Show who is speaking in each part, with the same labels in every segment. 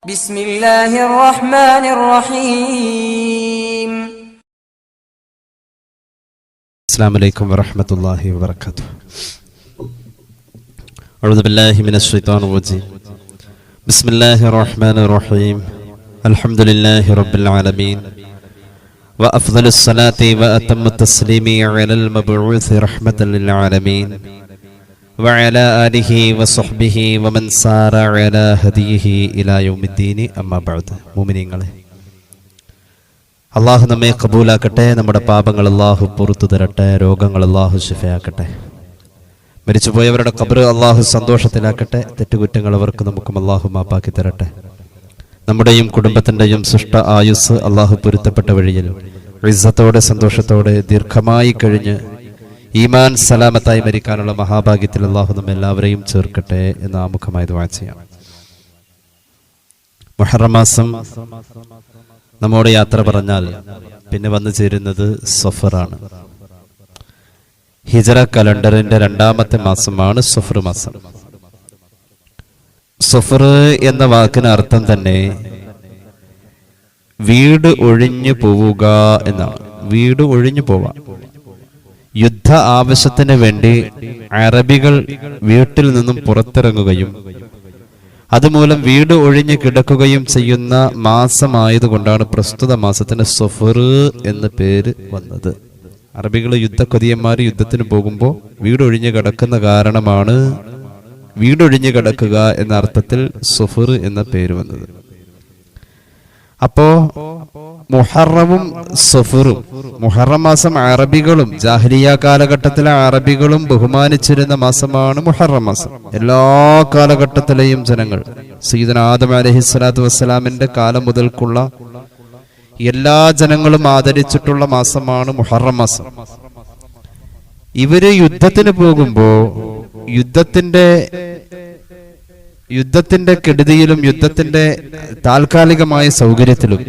Speaker 1: بسم الله الرحمن الرحيم.
Speaker 2: السلام عليكم ورحمة الله وبركاته. أعوذ بالله من الشيطان الرجيم. بسم الله الرحمن الرحيم. الحمد لله رب العالمين وأفضل الصلاة وأتم التسليم على المبعوث رحمة للعالمين وعلى آله وصحبه ومن سار على هديه إلى يوم الدين أما بعد. മുഅ്മിനീങ്ങളെ, അള്ളാഹു നമ്മെ കബൂലാക്കട്ടെ. നമ്മുടെ പാപങ്ങൾ അള്ളാഹു പുറത്തു തരട്ടെ. രോഗങ്ങൾ അള്ളാഹു ശിഫയാക്കട്ടെ. മരിച്ചുപോയവരുടെ ഖബർ അള്ളാഹു സന്തോഷത്തിലാക്കട്ടെ. തെറ്റുകുറ്റങ്ങൾ അവർക്ക് നമുക്കും അള്ളാഹു മാപ്പാക്കി തരട്ടെ. നമ്മുടെയും കുടുംബത്തിൻ്റെയും സൃഷ്ട ആയുസ് അള്ളാഹു പൊരുത്തപ്പെട്ട വഴിയിൽ ഇസ്സത്തോടെ സന്തോഷത്തോടെ ദീർഘമായി കഴിഞ്ഞ് ഈമാൻ സലാമത്തായി മരിക്കാനുള്ള മഹാഭാഗ്യത്തിൽ അള്ളാഹു നമ്മെല്ലാവരെയും ചേർക്കട്ടെ എന്ന് ആമുഖമായി ദുആ ചെയ്യാം. മുഹറം മാസം നമ്മോട് യാത്ര പറഞ്ഞാൽ പിന്നെ വന്നു ചേരുന്നത് സഫറാണ്. ഹിജറ കലണ്ടറിന്റെ രണ്ടാമത്തെ മാസമാണ് സഫർ മാസം. സഫർ എന്ന വാക്കിന് അർത്ഥം തന്നെ വീട് ഒഴിഞ്ഞു പോവുക എന്നാണ്. വീട് ഒഴിഞ്ഞു പോവാം. യുദ്ധ ആവശ്യത്തിന് വേണ്ടി അറബികൾ വീട്ടിൽ നിന്നും പുറത്തിറങ്ങുകയും അതുമൂലം വീട് ഒഴിഞ്ഞു കിടക്കുകയും ചെയ്യുന്ന മാസമായതുകൊണ്ടാണ് പ്രസ്തുത മാസത്തിന് സഫർ എന്ന പേര് വന്നത്. അറബികൾ യുദ്ധക്കൊതിയന്മാർ യുദ്ധത്തിന് പോകുമ്പോൾ വീടൊഴിഞ്ഞു കിടക്കുന്ന കാരണമാണ് വീടൊഴിഞ്ഞു കിടക്കുക എന്ന അർത്ഥത്തിൽ സഫർ എന്ന പേര് വന്നത്. അപ്പോ മുഹറമും സഫറും, മുഹറം മാസം അറബികളും ജാഹിലിയ കാലഘട്ടത്തിലെ അറബികളും ബഹുമാനിച്ചിരുന്ന മാസമാണ് മുഹറം മാസം. എല്ലാ കാലഘട്ടത്തിലെയും ജനങ്ങൾ സയ്യിദുനാ ആദം അലൈഹിസ്സലാത്തു വസ്സലാമിന്റെ കാലം മുതൽക്കുള്ള എല്ലാ ജനങ്ങളും ആദരിച്ചിട്ടുള്ള മാസമാണ് മുഹറം മാസം. ഇവര് യുദ്ധത്തിന് പോകുമ്പോ യുദ്ധത്തിന്റെ കെടുതിയിലും യുദ്ധത്തിന്റെ താൽക്കാലികമായ സൗകര്യത്തിലും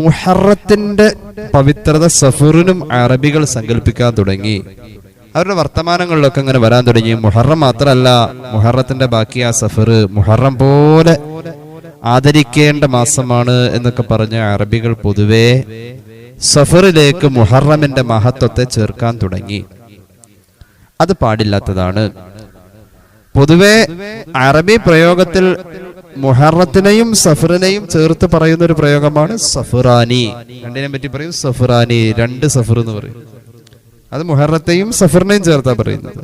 Speaker 2: മുഹറത്തിന്റെ പവിത്രത സഫറിനും അറബികൾ സങ്കല്പിക്കാൻ തുടങ്ങി. അവരുടെ വർത്തമാനങ്ങളിലൊക്കെ അങ്ങനെ വരാൻ തുടങ്ങി. മുഹറം മാത്രമല്ല, മുഹറത്തിന്റെ ബാക്കി ആ സഫർ മുഹറം പോലെ ആദരിക്കേണ്ട മാസമാണ് എന്നൊക്കെ പറഞ്ഞ അറബികൾ പൊതുവെ സഫറിലേക്ക് മുഹറമിന്റെ മഹത്വത്തെ ചേർക്കാൻ തുടങ്ങി. അത് പാടില്ലാത്തതാണ്. പൊതുവെ അറബി പ്രയോഗത്തിൽ മുഹറത്തിനെയും സഫറിനെയും ചേർത്ത് പറയുന്ന ഒരു പ്രയോഗമാണ് സഫറാനി. രണ്ടിനെ പറ്റി പറയും സഫറാനി, രണ്ട് സഫർ എന്ന് പറയും. അത് മുഹറത്തെയും സഫറിനെയും ചേർത്താ പറയുന്നത്.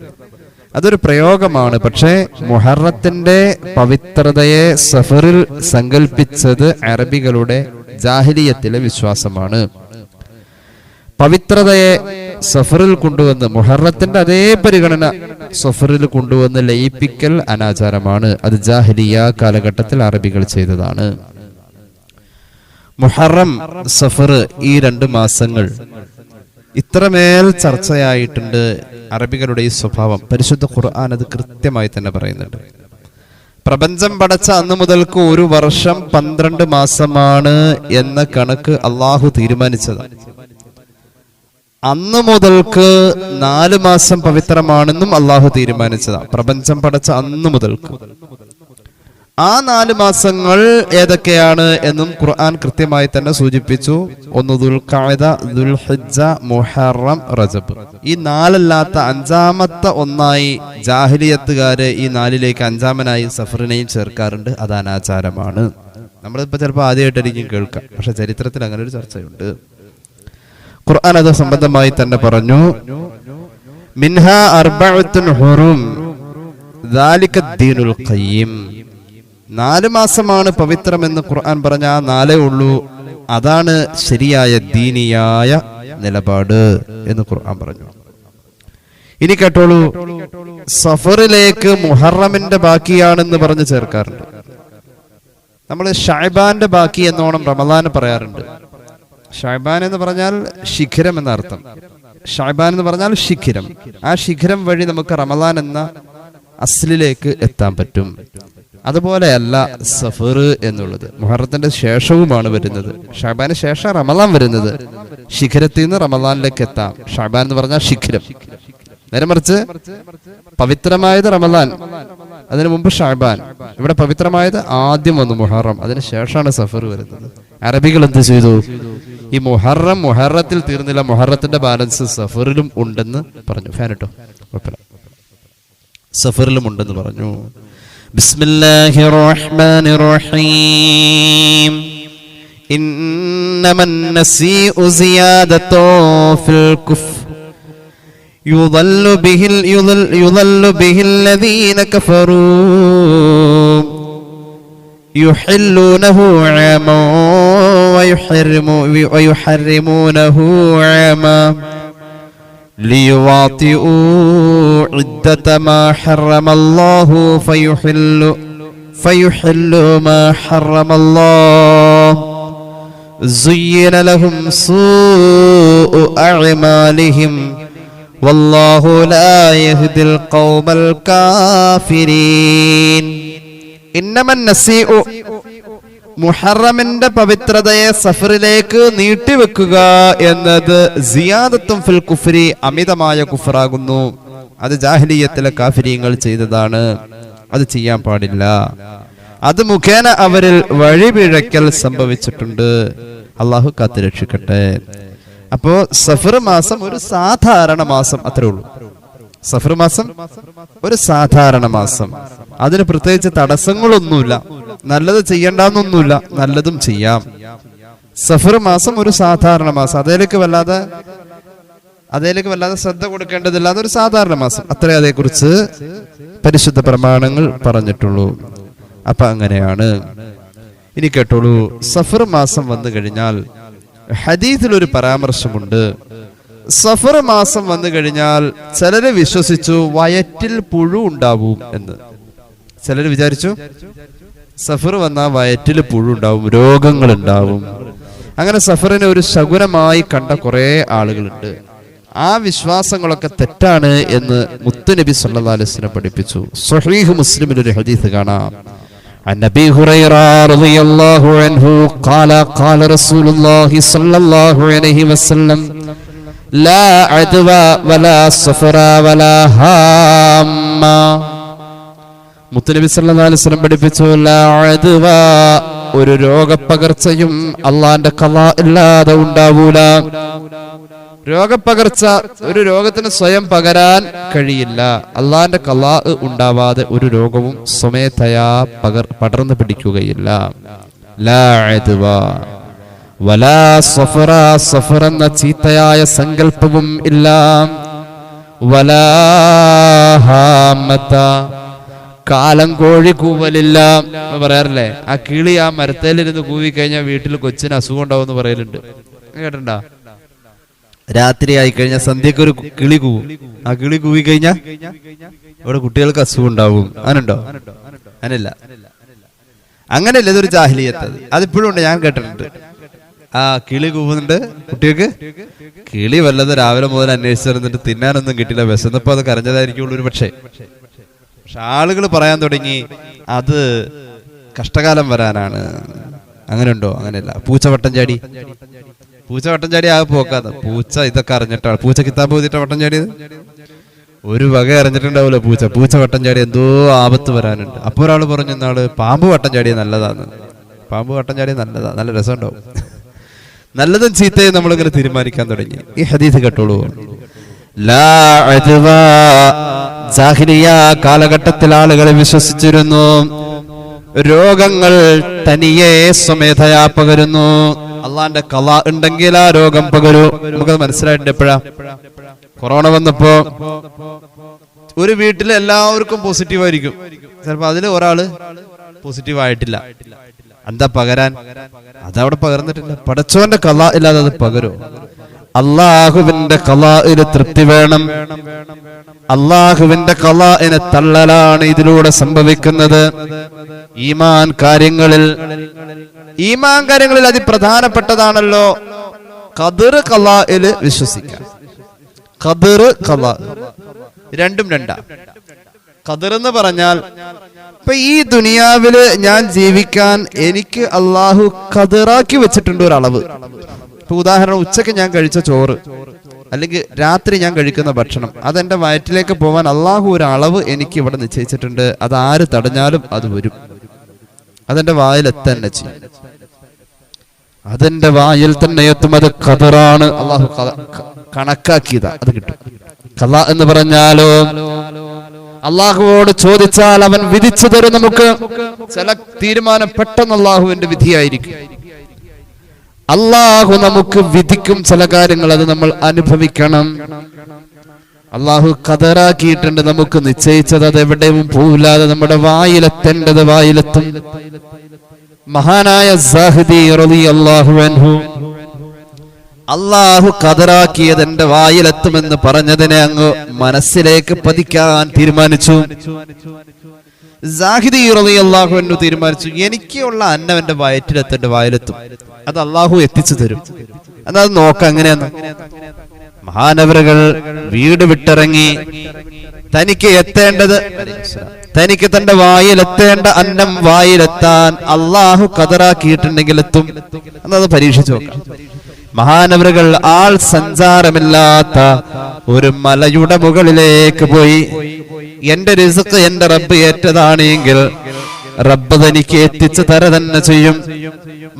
Speaker 2: അതൊരു പ്രയോഗമാണ്. പക്ഷേ മുഹറത്തിന്റെ പവിത്രതയെ സഫറിൽ സങ്കല്പിച്ചത് അറബികളുടെ ജാഹിലിയത്തിലെ വിശ്വാസമാണ്. പവിത്രതയെ സഫറിൽ കൊണ്ടുവന്ന് മുഹറത്തിന്റെ അതേ പരിഗണന സഫറിൽ കൊണ്ടുവന്ന് ലയിപ്പിക്കൽ അനാചാരമാണ്. അത് ജാഹിലിയ കാലഘട്ടത്തിൽ അറബികൾ ചെയ്തതാണ്. മുഹറം, സഫർ ഈ രണ്ട് മാസങ്ങൾ ഇത്രമേൽ ചർച്ചയായിട്ടുണ്ട്. അറബികളുടെ ഈ സ്വഭാവം പരിശുദ്ധ ഖുർആൻ അത് കൃത്യമായി തന്നെ പറയുന്നുണ്ട്. പ്രപഞ്ചം പടച്ച അന്ന് മുതൽക്ക് ഒരു വർഷം 12 മാസമാണ് എന്ന കണക്ക് അള്ളാഹു തീരുമാനിച്ചതാണ്. അന്ന് മുതൽക്ക് 4 മാസം പവിത്രമാണെന്നും അള്ളാഹു തീരുമാനിച്ചതാണ്. പ്രപഞ്ചം പടച്ച അന്ന് മുതൽക്ക്. ആ 4 മാസങ്ങൾ ഏതൊക്കെയാണ് എന്നും ഖുർആൻ കൃത്യമായി തന്നെ സൂചിപ്പിച്ചു. ഒന്ന് ദുൽഖഅദ, ദുൽഹിജ്ജ, മുഹറം, റജബ്. ഈ 4 അല്ലാത്ത 5ാമത്തെ ഒന്നായി ജാഹിലിയത്തുകാര് ഈ 4ലേക്ക് 5ാമനായി സഫറിനെയും ചേർക്കാറുണ്ട്. അത് അനാചാരമാണ്. നമ്മളിപ്പോ ചിലപ്പോൾ ആദ്യമായിട്ടായിരിക്കും കേൾക്കാം, പക്ഷെ ചരിത്രത്തിൽ അങ്ങനെ ഒരു ചർച്ചയുണ്ട്. ഖുർആൻ അത് സംബന്ധമായി തന്നെ പറഞ്ഞു. മിൻഹാ അർബഅത്തുൻ ഹുറും ദാലിക ദീനുൽ ഖയ്യിം. 4 മാസമാണ് പവിത്രമെന്ന് ഖുർആൻ പറഞ്ഞ ആ 4 ഉള്ളൂ. അതാണ് ശരിയായ ദീനിയായ നിലപാട് എന്ന് ഖുർആൻ പറഞ്ഞു. ഇനി കേട്ടോളൂ, സഫറിലേക്ക് മുഹറമിന്റെ ബാക്കിയാണെന്ന് പറഞ്ഞ് ചേർക്കാറുണ്ട്. നമ്മൾ ഷഅബാന്റെ ബാക്കി എന്നോണം റമദാൻ പറയാറുണ്ട്. ഷഅബാൻ എന്ന് പറഞ്ഞാൽ ശിഖരം എന്ന അർത്ഥം. ഷഅബാൻ എന്ന് പറഞ്ഞാൽ ശിഖരം. ആ ശിഖരം വഴി നമുക്ക് റമദാൻ എന്ന അസ്ലിലേക്ക് എത്താൻ പറ്റും. അതുപോലെയല്ല സഫർ എന്നുള്ളത്. മുഹറത്തിന്റെ ശേഷവുമാണ് വരുന്നത്. ഷഅബാന് ശേഷം റമദാൻ വരുന്നത്. ശിഖരത്തിൽ നിന്ന് റമദാനിലേക്ക് എത്താം. ഷഅബാൻ എന്ന് പറഞ്ഞാൽ ശിഖരം. നേരെ മറിച്ച് പവിത്രമായത് റമദാൻ, അതിനു മുമ്പ് ഷഅബാൻ. ഇവിടെ പവിത്രമായത് ആദ്യം വന്നു മുഹറം, അതിന് ശേഷമാണ് സഫർ വരുന്നത്. അറബികൾ എന്ത് ചെയ്തു? ഈ മുഹറത്തിൽ തീർന്നില്ല, മുഹറത്തിന്റെ ബാലൻസ് സഫറിലും ഉണ്ടെന്ന് പറഞ്ഞു. ഫാനിട്ടോ, കുഴപ്പമില്ല, സഫറിലും ഉണ്ടെന്ന് പറഞ്ഞു. ബിസ്മില്ലാഹിർ റഹ്മാനിർ റഹീം. ഇന്നമൻ നസീഉ സിയാദതു ഫിൽ കുഫ്ർ يضل به الذين كفروا يحلونه عاما ويحرمونه عاما ليواطئوا عدة ما حرم الله فيحلوا ما حرم الله زين لهم سوء أعمالهم والله لا يهدي القوم الكافرين. إنما النسيء മുഹറമിന്റെ പവിത്രതയെ സഫറിലേക്ക് നീട്ടിവെക്കുക എന്നത് സിയാദത്തും ഫിൽ കുഫ്രി, അമിതമായ കുഫറാകുന്നു. അത് ജാഹിലിയ്യത്തിലെ കാഫിരീങ്ങൾ ചെയ്തതാണ്, അത് ചെയ്യാൻ പാടില്ല. അത് മുഖേന അവരിൽ വഴിപിഴക്കൽ സംഭവിച്ചിട്ടുണ്ട്. അള്ളാഹു കാത്തുരക്ഷിക്കട്ടെ. അപ്പോ സഫർ മാസം ഒരു സാധാരണ മാസം, അത്രേ ഉള്ളൂ. സഫർ മാസം ഒരു സാധാരണ മാസം, അതിന് പ്രത്യേകിച്ച് തടസ്സങ്ങളൊന്നുമില്ല. നല്ലത് ചെയ്യണ്ടെന്നൊന്നുമില്ല, നല്ലതും ചെയ്യാം. സഫർ മാസം ഒരു സാധാരണ മാസം, അതിലേക്ക് വല്ലാതെ ശ്രദ്ധ കൊടുക്കേണ്ടതില്ല. അതൊരു സാധാരണ മാസം, അത്രേ അതേക്കുറിച്ച് പരിശുദ്ധ പ്രമാണങ്ങൾ പറഞ്ഞിട്ടുള്ളൂ. അപ്പൊ അങ്ങനെയാണ്. ഇനി കേട്ടോളൂ, സഫർ മാസം വന്നു കഴിഞ്ഞാൽ ഹദീസിൽ ഒരു പരാമർശമുണ്ട്. സഫർ മാസം വന്നു കഴിഞ്ഞാൽ ചിലര് വിശ്വസിച്ചു വയറ്റിൽ പുഴു ഉണ്ടാവും എന്ന്. ചിലർ വിചാരിച്ചു സഫർ വന്നാൽ വയറ്റിൽ പുഴു ഉണ്ടാവും, രോഗങ്ങൾ ഉണ്ടാവും. അങ്ങനെ സഫറിനെ ഒരു ശകുനമായി കണ്ട കുറെ ആളുകളുണ്ട്. ആ വിശ്വാസങ്ങളൊക്കെ തെറ്റാണ് എന്ന് മുത്തുനബി സല്ലല്ലാഹു അലൈഹി വസല്ലം പഠിപ്പിച്ചു. സ്വഹീഹ് മുസ്ലിമിൽ ഒരു ഹദീസ് കാണാം. عن أبي هريرة رضي الله عنه قال قال رسول الله صلى الله عليه وسلم لا عدوى ولا صفر ولا هامة. മുത്തുനബി സല്ലല്ലാഹു അലൈഹി വസല്ലം പഠിപ്പിച്ചു, ലാ അദ്വ, ഒരു രോഗപ്പകർച്ചയും അള്ളാന്റെ ഖളാ ഇല്ലാതെ ഉണ്ടാവൂല. രോഗപ്പകർച്ച, ഒരു രോഗത്തിന് സ്വയം പകരാൻ കഴിയില്ല. അള്ളാന്റെ ഖളാ ഉണ്ടാവാതെ ഒരു രോഗവും സ്വമേധയാ പടർന്നു പിടിക്കുകയില്ല. ലാ അദ്വ വലാ സഫറ, സഫർ എന്ന ചീത്തയായ സങ്കല്പവും ഇല്ല. വലാ ഹാമത, കാലം കോഴി കൂവലില്ല. പറയാറില്ലേ, ആ കിളി ആ മരത്തേലിരുന്ന് കൂവി കഴിഞ്ഞാൽ വീട്ടിൽ കൊച്ചിന് അസുഖം ഉണ്ടാവും എന്ന് പറയലുണ്ട്. കേട്ടിട്ടുണ്ടോ? രാത്രി ആയി കഴിഞ്ഞാൽ സന്ധ്യക്ക് ഒരു കിളി കൂവും. ആ കിളി കൂവി കഴിഞ്ഞാൽ ഇവിടെ കുട്ടികൾക്ക് അസുഖം ഉണ്ടാവും. അങ്ങനുണ്ടോ? അങ്ങനല്ല, അങ്ങനെയല്ല. ഇതൊരു ജാഹിലിയത്ത്. അതിപ്പോഴും ഉണ്ട്, ഞാൻ കേട്ടിട്ടുണ്ട്. ആ കിളി കൂവുന്നുണ്ട് കുട്ടികൾക്ക്. കിളി വല്ലത് രാവിലെ മുതൽ അന്വേഷിച്ചിരുന്നിട്ട് തിന്നാനൊന്നും കിട്ടില്ല, വിശന്നപ്പോ അത് കരഞ്ഞതായിരിക്കുള്ളൂ ഒരു പക്ഷേ. പക്ഷെ ആളുകൾ പറയാൻ തുടങ്ങി അത് കഷ്ടകാലം വരാനാണ്. അങ്ങനെ ഉണ്ടോ? അങ്ങനെയല്ല. പൂച്ച വട്ടം ചാടി ആകെ പോക്കാതെ. പൂച്ച ഇതൊക്കെ അറിഞ്ഞിട്ടാണ്. പൂച്ച കിതാബ് ഓതിയിട്ട് വട്ടം ചാടിയത് ഒരു വക അറിഞ്ഞിട്ടുണ്ടാവില്ല. പൂച്ച വട്ടം ചാടി എന്തോ ആപത്ത് വരാനുണ്ട്. അപ്പൊ ഒരാൾ പറഞ്ഞു ഇന്നാള് പാമ്പ് വട്ടം ചാടിയ നല്ലതാണ്. പാമ്പ് വട്ടം ചാടിയ നല്ലതാ, നല്ല രസം ഉണ്ടാവും. നല്ലതും ചീത്തയും നമ്മളിങ്ങനെ തീരുമാനിക്കാൻ തുടങ്ങി. ഈ ഹദീസ് കേട്ടോളൂ. ലാ അദ്വ, ജാഹിലിയ കാലഘട്ടത്തിൽ ആളുകൾ വിശ്വസിച്ചിരുന്നു രോഗങ്ങൾ തനിയെ സ്വമേധയാ പകരുന്നു. അള്ളാന്റെ ഖളാ ഉണ്ടെങ്കിൽ ആ രോഗം പകരൂ. നമുക്കത് മനസ്സിലായിട്ടുണ്ട്. എപ്പോഴാ? കൊറോണ വന്നപ്പോ ഒരു വീട്ടിൽ എല്ലാവർക്കും പോസിറ്റീവ് ആയിരിക്കും, ചിലപ്പോ അതില് ഒരാള് പോസിറ്റീവ് ആയിട്ടില്ല. എന്താ പകരാൻ? അതവിടെ പകർന്നിട്ടില്ല. പടച്ചോന്റെ ഖളാ ഇല്ലാതെ അത് പകരോ? അള്ളാഹുവിന്റെ ഖളാഇന് തൃപ്തി വേണം. അള്ളാഹുവിന്റെ ഖളാഇനെ തള്ളലാണ് ഇതിലൂടെ സംഭവിക്കുന്നത്. ഈമാൻ കാര്യങ്ങളിൽ അതിപ്രധാനപ്പെട്ടതാണല്ലോ ഖദർ, ഖളാഇല് വിശ്വസിക്കാം. ഖദർ, ഖളാ രണ്ടും രണ്ടാ. ഖദർ എന്ന് പറഞ്ഞാൽ ഇപ്പൊ ഈ ദുനിയാവില് ഞാൻ ജീവിക്കാൻ എനിക്ക് അള്ളാഹു ഖദറാക്കി വെച്ചിട്ടുണ്ട് ഒരളവ്. ഇപ്പൊ ഉദാഹരണം, ഉച്ചക്ക് ഞാൻ കഴിച്ച ചോറ് അല്ലെങ്കിൽ രാത്രി ഞാൻ കഴിക്കുന്ന ഭക്ഷണം അതെന്റെ വയറ്റിലേക്ക് പോവാൻ അള്ളാഹു ഒരു അളവ് എനിക്ക് ഇവിടെ നിശ്ചയിച്ചിട്ടുണ്ട്. അത് ആര് തടഞ്ഞാലും അത് വരും. അതെന്റെ വായിൽ എത്തന്നെ ചെയ്യും. അതെന്റെ വായിൽ തന്നെ എത്തും. അത് ഖദറാണ്. അള്ളാഹു കണക്കാക്കിയതാ, അത് കിട്ടും. ഖളാ എന്ന് പറഞ്ഞാലോ അള്ളാഹുവോട് ചോദിച്ചാൽ അവൻ വിധിച്ചു തരും. നമുക്ക് ചില തീരുമാനം പെട്ടെന്ന് അള്ളാഹുവിന്റെ വിധിയായിരിക്കും. അള്ളാഹു നമുക്ക് വിധിക്കും ചില കാര്യങ്ങൾ, അത് നമ്മൾ അനുഭവിക്കണം. അള്ളാഹു ഖദറാക്കിയിട്ടുണ്ട്, നമുക്ക് നിശ്ചയിച്ചത് അത് എവിടെയും പോവില്ലാതെ നമ്മുടെ വായിലെത്തേണ്ടത് വായിലെത്തും. മഹാനായ സാഹിദി റളിയല്ലാഹു അൻഹു അള്ളാഹു ഖദറാക്കിയത് എന്റെ വായിലെത്തുമെന്ന് പറഞ്ഞതിനെ അങ്ങ് മനസ്സിലേക്ക് പതിക്കാൻ തീരുമാനിച്ചു. സാഹിദി റളിയല്ലാഹു അൻഹു തീരുമാനിച്ചു, എനിക്കുള്ള അന്നം എന്റെ വയറ്റിലെത്തേണ്ട വായിലെത്തും, അത് അള്ളാഹു എത്തിച്ചു തരും. അത് നോക്കാം എങ്ങനെയാന്ന്. മഹാനവറുകൾ വീട് വിട്ടിറങ്ങി. തനിക്ക് എത്തേണ്ടത്, തനിക്ക് തന്റെ വായിലെത്തേണ്ട അന്നം വായിലെത്താൻ അള്ളാഹു ഖദറാക്കിയിട്ടുണ്ടെങ്കിൽ എത്തും. എന്നത് പരീക്ഷിച്ചു നോക്കാം. മഹാനവറുകൾ ആൾ സഞ്ചാരമില്ലാത്ത ഒരു മലയുടെ മുകളിലേക്ക് പോയി. എന്റെ റിസ്ക് എന്റെ റബ്ബ് ഏറ്റതാണ് എങ്കിൽ റബ്ബ് തനിക്ക് എത്തിച്ചു തര തന്നെ ചെയ്യും.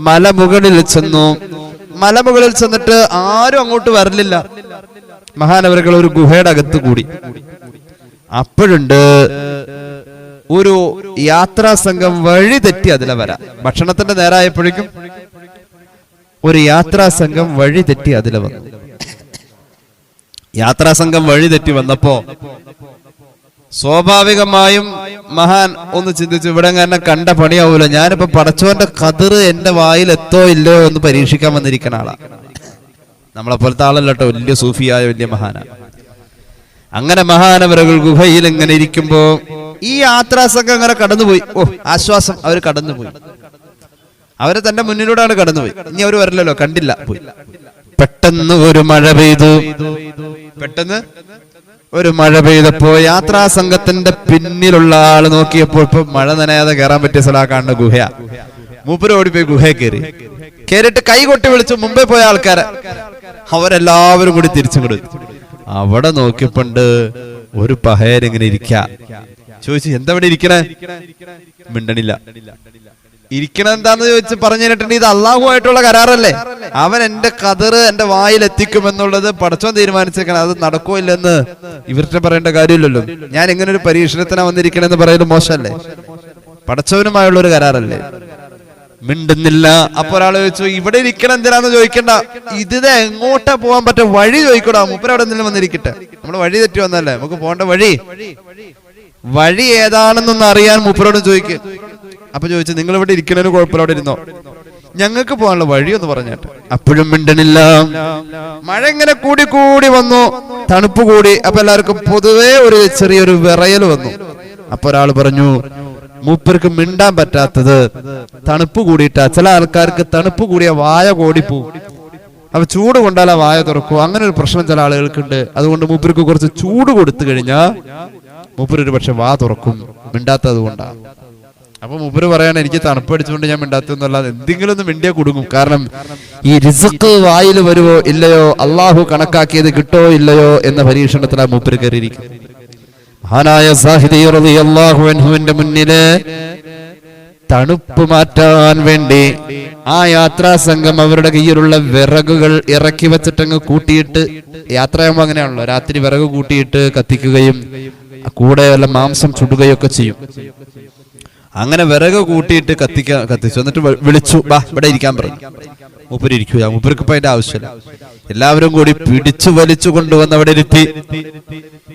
Speaker 2: മലമുകളിൽ ചെന്നു. മലമുകളിൽ ചെന്നിട്ട് ആരും അങ്ങോട്ട് വരലില്ല. മഹാനവറുകൾ ഒരു ഗുഹയുടെ അകത്ത് കൂടി. അപ്പോഴുണ്ട് ഒരു യാത്രാ സംഘം വഴി തെറ്റി അതിലെ വരാം. ഭക്ഷണത്തിന്റെ നേരായപ്പോഴേക്കും ഒരു യാത്രാ സംഘം വഴി തെറ്റി അതിലെ വന്നു. യാത്രാ സംഘം വഴി തെറ്റി വന്നപ്പോ സ്വാഭാവികമായും മഹാൻ ഒന്ന് ചിന്തിച്ചു, ഇവിടെ എന്നെ കണ്ട പണിയാവൂല, ഞാനിപ്പോ പടച്ചോന്റെ ഖദർ എന്റെ വായിൽ എത്തോ ഇല്ലയോ എന്ന് പരീക്ഷിക്കാൻ വന്നിരിക്കുന്ന ആളാ. നമ്മളെ പോലത്തെ ആളല്ലോ, വലിയ സൂഫിയായ വലിയ മഹാനാണ്. അങ്ങനെ മഹാനവറുകൾ ഗുഹയിൽ ഇങ്ങനെ ഇരിക്കുമ്പോ ഈ യാത്രാ സംഘം അങ്ങനെ കടന്നുപോയി. ഓ ആശ്വാസം, അവര് കടന്നുപോയി. അവര് തന്റെ മുന്നിലൂടെയാണ് കടന്നുപോയി. ഇനി അവര് വരില്ലല്ലോ, കണ്ടില്ല, പോയി. പെട്ടെന്ന് ഒരു മഴ പെയ്തു. പെട്ടെന്ന് ഒരു മഴ പെയ്തപ്പോ യാത്രാ സംഘത്തിന്റെ പിന്നിലുള്ള ആള് നോക്കിയപ്പോൾ ഇപ്പൊ മഴ നനയാതെ കയറാൻ പറ്റിയ സ്ഥലം കാണുന്ന ഗുഹ. മൂപ്പര് ഓടിപ്പോയി ഗുഹയെ കയറിയിട്ട് കൈ കൊട്ടി വിളിച്ചു മുമ്പേ പോയ ആൾക്കാരെ. അവരെല്ലാവരും കൂടി തിരിച്ചും കൊടുത്തു. അവിടെ നോക്കിയപ്പോണ്ട് ഒരു പഹയരിങ്ങനെ ഇരിക്ക. ചോദിച്ചു, എന്താ ഇവിടെ ഇരിക്കണേ? മിണ്ടണില്ല. ഇരിക്കണ എന്താന്ന് ചോദിച്ച് പറഞ്ഞു തന്നിട്ടുണ്ട്, ഇത് അള്ളാഹുമായിട്ടുള്ള കരാറല്ലേ, അവൻ എന്റെ ഖദർ എന്റെ വായിൽ എത്തിക്കുമെന്നുള്ളത് പടച്ചോൻ തീരുമാനിച്ചേക്കണം. അത് നടക്കോ ഇല്ലെന്ന് ഇവരുടെ പറയേണ്ട കാര്യമില്ലല്ലോ. ഞാൻ എങ്ങനെ ഒരു പരീക്ഷണത്തിനാ വന്നിരിക്കണെന്ന് പറയുന്നത് മോശമല്ലേ? പടച്ചവനുമായുള്ള ഒരു കരാറല്ലേ. മിണ്ടുന്നില്ല. അപ്പൊ ഒരാൾ ചോദിച്ചു, ഇവിടെ ഇരിക്കണം എന്തിനാന്ന് ചോദിക്കണ്ട, ഇത് എങ്ങോട്ടാ പോകാൻ പറ്റും, വഴി ചോദിക്കൂടാ. മൂപ്പര് അവിടെ എന്തെങ്കിലും വന്നിരിക്കട്ടെ, നമ്മള് വഴി തെറ്റി വന്നല്ലേ, നമുക്ക് പോകേണ്ട വഴി ഏതാണെന്നൊന്ന് അറിയാൻ മൂപ്പരോട് ചോദിക്കും. അപ്പൊ ചോദിച്ചു, നിങ്ങൾ ഇവിടെ ഇരിക്കണതിന് കുഴപ്പമില്ല, അവിടെ ഇരുന്നോ, ഞങ്ങൾക്ക് പോകാനുള്ള വഴി ഒന്ന് പറഞ്ഞേട്ടെ. അപ്പോഴും മിണ്ടണില്ല. മഴ ഇങ്ങനെ കൂടി കൂടി വന്നു, തണുപ്പ് കൂടി. അപ്പൊ എല്ലാവർക്കും പൊതുവേ ഒരു ചെറിയൊരു വിറയൽ വന്നു. അപ്പൊ ഒരാൾ പറഞ്ഞു, മൂപ്പർക്ക് മിണ്ടാൻ പറ്റാത്തത് തണുപ്പ് കൂടിയിട്ടാ. ചില ആൾക്കാർക്ക് തണുപ്പ് കൂടിയ വായ കോടിപ്പോ, അപ്പൊ ചൂട് കൊണ്ടാൽ ആ വായ തുറക്കും. അങ്ങനെ ഒരു പ്രശ്നം ചില ആളുകൾക്കുണ്ട്. അതുകൊണ്ട് മൂപ്പർക്ക് കുറച്ച് ചൂട് കൊടുത്തു കഴിഞ്ഞാ മൂപ്പര് പക്ഷെ വാ തുറക്കും, മിണ്ടാത്തത് കൊണ്ടാ. അപ്പൊ മൂപ്പര് പറയാണ്, എനിക്ക് തണുപ്പ് അടിച്ചുകൊണ്ട് ഞാൻ മിണ്ടാത്തന്നല്ലാതെ എന്തെങ്കിലും ഒന്ന് മിണ്ടിയാ കുടുങ്ങും. കാരണം ഈ റിസ്ക് വായിൽ വരുവോ ഇല്ലയോ, അള്ളാഹു കണക്കാക്കിയത് കിട്ടോ ഇല്ലയോ എന്ന പരീക്ഷണത്തിലാ മൂപ്പര് കയറിയിരിക്കും. മഹാനായ സാഹിദി റളിയല്ലാഹു അൻഹുവിന്റെ മുന്നില് തണുപ്പ് മാറ്റാൻ വേണ്ടി ആ യാത്രാ സംഘം അവരുടെ കയ്യിലുള്ള വിറകുകൾ ഇറക്കി വെച്ചിട്ടങ്ങ് കൂട്ടിയിട്ട്, യാത്രയാകുമ്പോ അങ്ങനെയാണല്ലോ, രാത്രി വിറക് കൂട്ടിയിട്ട് കത്തിക്കുകയും കൂടെ വല്ല മാംസം ചുടുകയൊക്കെ ചെയ്യും. അങ്ങനെ വിറക് കൂട്ടിയിട്ട് കത്തിച്ചു. എന്നിട്ട് വിളിച്ചു, ബാ ഇവിടെ ഇരിക്കാൻ പറഞ്ഞു. മൂപ്പര് ഇരിക്കുക. മൂപ്പർക്ക് ഇപ്പൊ അതിന്റെ ആവശ്യമില്ല. എല്ലാവരും കൂടി പിടിച്ചു വലിച്ചു കൊണ്ടുവന്ന് അവിടെ ഇരുത്തി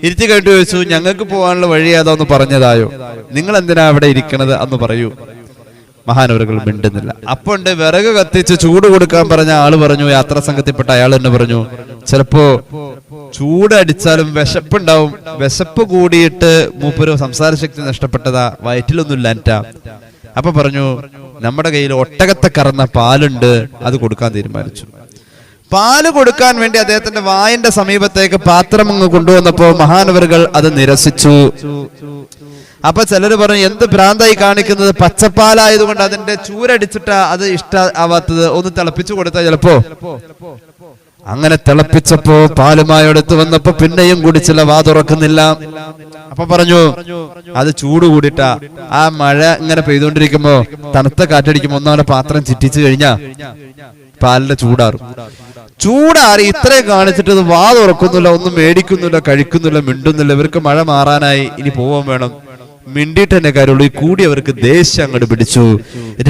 Speaker 2: കഴിഞ്ഞിട്ട് ചോദിച്ചു, ഞങ്ങൾക്ക് പോകാനുള്ള വഴി ഏതാന്ന് പറഞ്ഞതായോ, നിങ്ങൾ എന്തിനാ അവിടെ ഇരിക്കണത് അന്ന് പറയൂ. മഹാനവറുകൾ മിണ്ടുന്നില്ല. അപ്പോണ്ട് വിറക് കത്തിച്ച് ചൂട് കൊടുക്കാൻ പറഞ്ഞ ആള് പറഞ്ഞു, യാത്രാ സംഘത്തിൽപ്പെട്ട അയാൾ തന്നെ പറഞ്ഞു, ചിലപ്പോ ചൂടടിച്ചാലും വിശപ്പുണ്ടാവും, വിശപ്പ് കൂടിയിട്ട് മൂപ്പര് സംസാര ശക്തി നഷ്ടപ്പെട്ടതാ, വയറ്റിലൊന്നും ഇല്ലാറ്റാ. അപ്പൊ പറഞ്ഞു, നമ്മുടെ കയ്യിൽ ഒട്ടകത്തെ കറന്ന പാലുണ്ട്, അത് കൊടുക്കാൻ തീരുമാനിച്ചു. പാല് കൊടുക്കാൻ വേണ്ടി അദ്ദേഹത്തിന്റെ വായന്റെ സമീപത്തേക്ക് പാത്രം അങ്ങ് കൊണ്ടുവന്നപ്പോ മഹാനവറുകൾ അത് നിരസിച്ചു. അപ്പൊ ചിലര് പറഞ്ഞു, എന്ത് ഭ്രാന്തായി കാണിക്കുന്നത്, പച്ചപ്പാലായതുകൊണ്ട് അതിന്റെ ചൂരടിച്ചിട്ടാ അത് ഇഷ്ട ആവാത്തത്, ഒന്ന് തിളപ്പിച്ചു കൊടുത്താൽ ചിലപ്പോ അങ്ങനെ തിളപ്പിച്ചപ്പോ പാലുമായി എടുത്തു വന്നപ്പോ പിന്നെയും കുടിച്ചില്ല, വാ തുറക്കുന്നില്ല. അപ്പൊ പറഞ്ഞു അത് ചൂട് കൂടിട്ടാ. ആ മഴ ഇങ്ങനെ പെയ്തുകൊണ്ടിരിക്കുമ്പോ തണുത്ത കാറ്റടിക്കുമ്പോ ഒന്നാമത് പാത്രം ചിറ്റിച്ചു കഴിഞ്ഞാ പാലിന്റെ ചൂടാറി ഇത്രയും കാണിച്ചിട്ട് ഇത് വാ തുറക്കുന്നില്ല, ഒന്നും മേടിക്കുന്നില്ല, കഴിക്കുന്നില്ല, മിണ്ടുന്നില്ല. ഇവർക്ക് മഴ മാറാനായി, ഇനി പോവാൻ വേണം. മിണ്ടിയിട്ട് തന്നെ കാര്യമുള്ളൂ. ഈ കൂടി അവർക്ക് ദേഷ്യം അങ്ങോട്ട് പിടിച്ചു.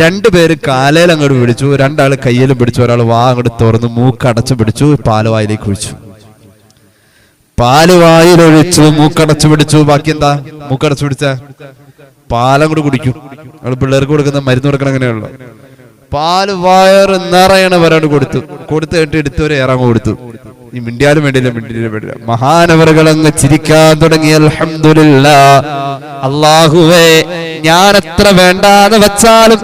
Speaker 2: രണ്ടുപേര് കാലയിൽ അങ്ങോട്ട് പിടിച്ചു, രണ്ടാള് കയ്യിലും പിടിച്ചു, ഒരാൾ വാ അങ്ങോട്ട് തുറന്ന് മൂക്കടച്ചു പിടിച്ചു, പാല് വായിലേക്ക് ഒഴിച്ചു. പാല് വായിലൊഴിച്ചു, മൂക്കടച്ചു പിടിച്ചു. ബാക്കി എന്താ? മൂക്കടച്ചു പിടിച്ച പാലം കൂടെ കുടിക്കും. നമ്മൾ പിള്ളേർക്ക് കൊടുക്കുന്ന മരുന്ന് കൊടുക്കണം, അങ്ങനെയുള്ള പാല് വയറ് നിറയണ വരാണ്ട് കൊടുത്തു കഴിഞ്ഞിട്ട് എടുത്തവരെ ഇറങ്ങി കൊടുത്തു. ഈ മിണ്ടിയാലും വേണ്ടില്ല. മഹാനവറുകൾ അങ്ങ് ചിരിക്കാൻ തുടങ്ങി. അൽഹംദുലില്ലാഹ്, അല്ലാഹുവേ, ഞാൻ എത്ര വേണ്ടാന്ന് വെച്ചാലും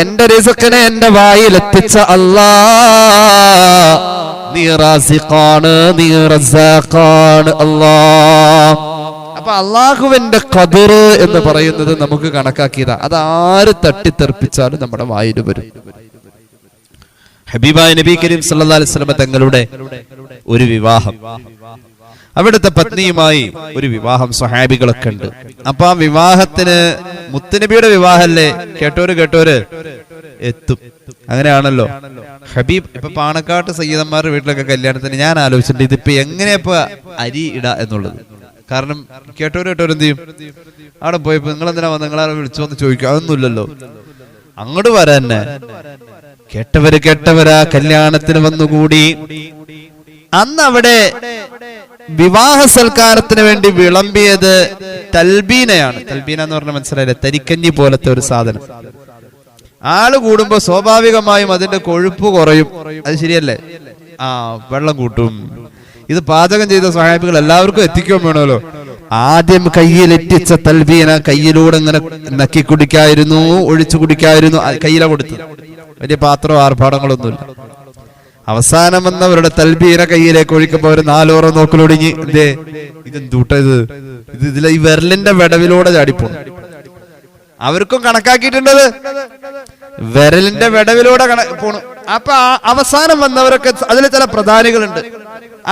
Speaker 2: എന്റെ റിസ്കിനെ എന്റെ വായിൽ എത്തിച്ച അല്ലാഹ്, നീ റാസിഖാണ്, നീ റസാഖാണ് അല്ലാഹ്. അപ്പൊ അള്ളാഹുവിന്റെ ഖദർ എന്ന് പറയുന്നത് നമുക്ക് കണക്കാക്കിയതാ. അത് ആര് തട്ടിത്തെറിപ്പിച്ചാലും നമ്മുടെ വായിൽ വരും. ഹബീബായ നബി കരീം സല്ലല്ലാഹു അലൈഹി വസല്ലം തങ്ങളുടെ ഒരു വിവാഹം, അവിടുത്തെ പത്നിയുമായി ഒരു വിവാഹം സ്വഹാബികളൊക്കെ ഉണ്ട്. അപ്പൊ ആ വിവാഹത്തിന് മുത്തുനബിയുടെ വിവാഹല്ലേ, കേട്ടോര് എത്തും. അങ്ങനെയാണല്ലോ ഹബീബ്. ഇപ്പൊ പാണക്കാട്ട് സയ്യിദന്മാരുടെ വീട്ടിലൊക്കെ കല്യാണത്തിന് ഞാൻ ആലോചിച്ചിട്ടുണ്ട് ഇതിപ്പോ എങ്ങനെയാ ഇപ്പൊ അരി ഇടാ എന്നുള്ളത്. കാരണം കേട്ടോര് എന്ത് ചെയ്യും? അവിടെ പോയപ്പോ നിങ്ങളെന്തിനാ വന്ന്, നിങ്ങളെ വിളിച്ചോന്ന് ചോദിക്കും. അതൊന്നുമില്ലല്ലോ, അങ്ങോട്ട് വരാൻ തന്നെ. കേട്ടവരാ കല്യാണത്തിന് വന്നുകൂടി. അന്ന് അവിടെ വിവാഹ സൽക്കാരത്തിന് വേണ്ടി വിളമ്പിയത് തൽബീനയാണ്. തൽബീന എന്ന് പറഞ്ഞാൽ മനസ്സിലായില്ലേ? തരിക്കഞ്ഞി പോലത്തെ ഒരു സാധനം. ആള് കൂടുമ്പോ സ്വാഭാവികമായും അതിന്റെ കൊഴുപ്പ് കുറയും, അത് ശരിയല്ലേ? വെള്ളം കൂട്ടും. ഇത് പാചകം ചെയ്ത സ്വഹാബികൾ എല്ലാവർക്കും എത്തിക്കാൻ വേണമല്ലോ. ആദ്യം കയ്യിലെത്തിച്ച തൽബീന കയ്യിലൂടെ ഇങ്ങനെ നക്കി കുടിക്കായിരുന്നു, ഒഴിച്ചു കുടിക്കായിരുന്നു. കയ്യില കൊടുത്തു, വലിയ പാത്രമോ ആർഭാടങ്ങളൊന്നുമില്ല. അവസാനം വന്നവരുടെ തൽബീന കയ്യിലേക്ക് ഒഴിക്കുമ്പോ ഒരു 4 ഓറ നോക്കലൊടിഞ്ഞ്, ഇതെന്തൂട്ട ഇതിലെ ഈ വിരലിന്റെ വിടവിലൂടെ ചാടിപ്പോണു. അവർക്കും കണക്കാക്കിയിട്ടുണ്ടത് വിരലിന്റെ വിടവിലൂടെ പോണു. അപ്പൊ അവസാനം വന്നവരൊക്കെ അതിൽ ചില പ്രധാനികളുണ്ട്.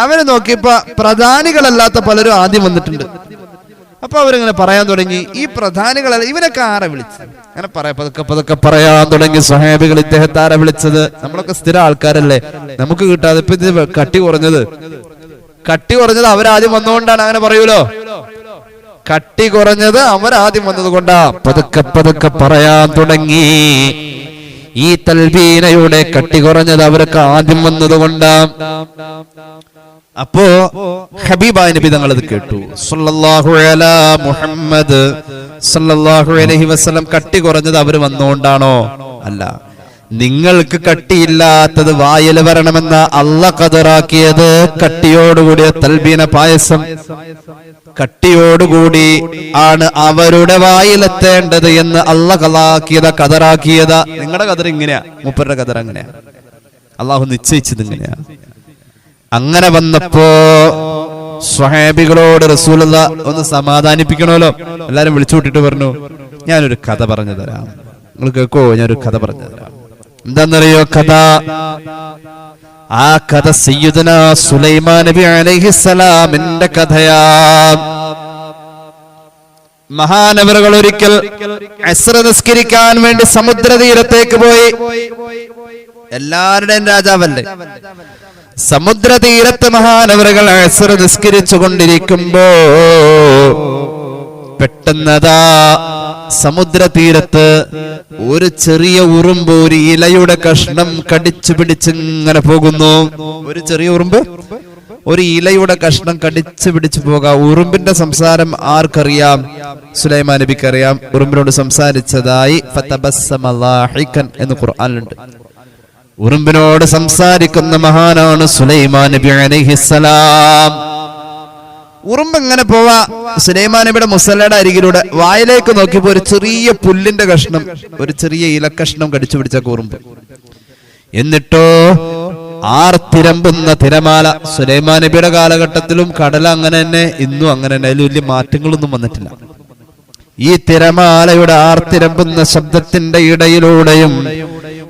Speaker 2: അവര് നോക്കിയപ്പോ പ്രധാനികളല്ലാത്ത പലരും ആദ്യം വന്നിട്ടുണ്ട്. അപ്പൊ അവരിങ്ങനെ പറയാൻ തുടങ്ങി, ഈ പ്രധാനികളല്ല, ഇവനൊക്കെ ആരെ വിളിച്ചു? അങ്ങനെ പതുക്കെ പറയാൻ തുടങ്ങി. സ്വഹാബികൾ ഇദ്ദേഹത്തെ ആരെ വിളിച്ചത്? നമ്മളൊക്കെ സ്ഥിര ആൾക്കാരല്ലേ, നമുക്ക് കിട്ടാതെ. ഇപ്പൊ ഇത് കട്ടി കുറഞ്ഞത് അവരാദ്യം വന്നുകൊണ്ടാണ്. അങ്ങനെ പറയൂലോ, കട്ടി കുറഞ്ഞത് അവരാദ്യം വന്നത് കൊണ്ടാ. പതുക്കെ പറയാൻ തുടങ്ങി. ഈ തൽബീനയുടെ കട്ടി കുറഞ്ഞത് അവർക്ക് ആദ്യം വന്നത് കൊണ്ടാ. അപ്പോ ഹബീബായ നബി തങ്ങൾ അത് കേട്ടു. സല്ലല്ലാഹു അലാ മുഹമ്മദ് സല്ലല്ലാഹു അലൈഹി വസല്ലം. കട്ടി കുറഞ്ഞത് അവര് വന്നുകൊണ്ടാണോ? അല്ല, നിങ്ങൾക്ക് കട്ടിയില്ലാത്തത് വായിൽ വരണമെന്ന അല്ലാഹ് ഖദറാക്കിയത് കട്ടിയോടുകൂടിയ തൽബീന പായസം കട്ടിയോടുകൂടി ആണ് അവരുടെ വായിലെത്തേണ്ടത് എന്ന് അല്ലാഹ് ഖദറാക്കിയത്. നിങ്ങളുടെ ഖദർ ഇങ്ങനെയാ, മൂപ്പരുടെ ഖദർ അങ്ങനെയാ, അള്ളാഹു നിശ്ചയിച്ചത് ഇങ്ങനെയാ. അങ്ങനെ വന്നപ്പോ സ്വഹാബികളോട് റസൂലുള്ളാഹ് ഒന്ന് സമാധാനിപ്പിക്കണമല്ലോ. എല്ലാരും വിളിച്ചു കൂട്ടിട്ട് പറഞ്ഞു, ഞാനൊരു കഥ പറഞ്ഞു തരാം, നിങ്ങൾ കേൾക്കോ? ഞാനൊരു കഥ പറഞ്ഞു തരാം. എന്താന്നറിയോ കഥ? ആ കഥ സയ്യിദുനാ സുലൈമാൻ നബി അലൈഹിസ്സലാമിന്റെ കഥയാ. മഹാനവറുകൾ ഒരിക്കൽ അസ്ർ നിസ്കരിക്കാൻ വേണ്ടി സമുദ്രതീരത്തേക്ക് പോയി. എല്ലാവരുടെയും രാജാവല്ലേ. സമുദ്രതീരത്ത് മഹാനവറുകൾ അസ്ർ നിസ്കരിച്ചു കൊണ്ടിരിക്കുമ്പോ പെട്ടെന്നതാ സമുദ്രതീരത്ത് ഒരു ചെറിയ ഉറുമ്പ് ഒരു ഇലയുടെ കഷ്ണം കടിച്ചു പിടിച്ചിങ്ങനെ പോകുന്നു. ഒരു ചെറിയ ഉറുമ്പ് ഒരു ഇലയുടെ കഷ്ണം കടിച്ചു പിടിച്ചു പോകാം. ഉറുമ്പിന്റെ സംസാരം ആർക്കറിയാം? സുലൈമാൻ നബിക്ക് അറിയാം. ഉറുമ്പിനോട് സംസാരിച്ചതായി ഫതബസ്സമ ളാഹികൻ എന്ന് ഖുർആനിലുണ്ട്. ഉറുമ്പിനോട് സംസാരിക്കുന്ന മഹാനാണ് സുലൈമാൻ നബി അലൈഹിസ്സലാം. ഉറുമ്പ് എങ്ങനെ പോവാ? സുലൈമാൻ നബിയുടെ മുസല്ലയുടെ അരികിലൂടെ വായിലേക്ക് നോക്കിയപ്പോ ഒരു ചെറിയ പുല്ലിന്റെ കഷ്ണം, ഒരു ചെറിയ ഇലക്കഷ്ണം കടിച്ചു പിടിച്ച ഉറുമ്പ്. എന്നിട്ടോ ആർത്തിരമ്പുന്ന തിരമാല. സുലൈമാൻ നബിയുടെ കാലഘട്ടത്തിലും കടൽ അങ്ങനെ തന്നെ, ഇന്നും അങ്ങനെ തന്നെ, അതിൽ വലിയ മാറ്റങ്ങളൊന്നും വന്നിട്ടില്ല. ഈ തിരമാലയുടെ ആർത്തിരമ്പുന്ന ശബ്ദത്തിന്റെ ഇടയിലൂടെയും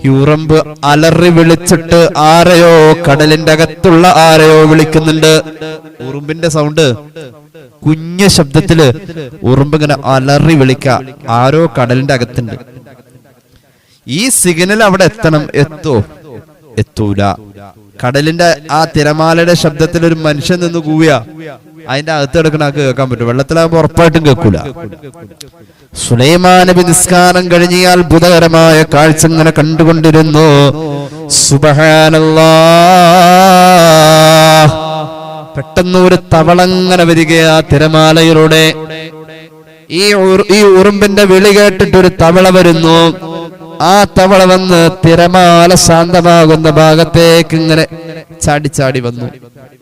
Speaker 2: ഈ ഉറുമ്പ് അലറി വിളിച്ചിട്ട് ആരെയോ കടലിന്റെ അകത്തുള്ള ആരെയോ വിളിക്കുന്നുണ്ട്. ഉറുമ്പിന്റെ സൗണ്ട് കുഞ്ഞ ശബ്ദത്തില് ഉറുമ്പ് ഇങ്ങനെ അലറി വിളിക്ക, ആരോ കടലിന്റെ അകത്തുണ്ട്. ഈ സിഗ്നൽ അവിടെ എത്തണം, എത്തൂല. കടലിന്റെ ആ തിരമാലയുടെ ശബ്ദത്തിൽ ഒരു മനുഷ്യൻ നിന്ന് കൂവിയ അതിന്റെ അകത്ത് കിടക്കണ കേൾക്കാൻ പറ്റും, വെള്ളത്തിലാകുമ്പോ ഉറപ്പായിട്ടും കേൾക്കൂല. സുലൈമാൻ നബി നിസ്കാരം കഴിഞ്ഞ അത്ഭുതകരമായ കാഴ്ച ഇങ്ങനെ കണ്ടുകൊണ്ടിരുന്നു. സുബ്ഹാനല്ലാഹ്, പെട്ടെന്ന് ഒരു തവളങ്ങനെ വരികയാ തിരമാലയിലൂടെ. ഈ ഉറുമ്പിന്റെ വിളി കേട്ടിട്ട് ഒരു തവള വരുന്നു. ആ തവള വന്ന് തിരമാല ശാന്തമാകുന്ന ഭാഗത്തേക്ക് ഇങ്ങനെ ചാടി വന്നു.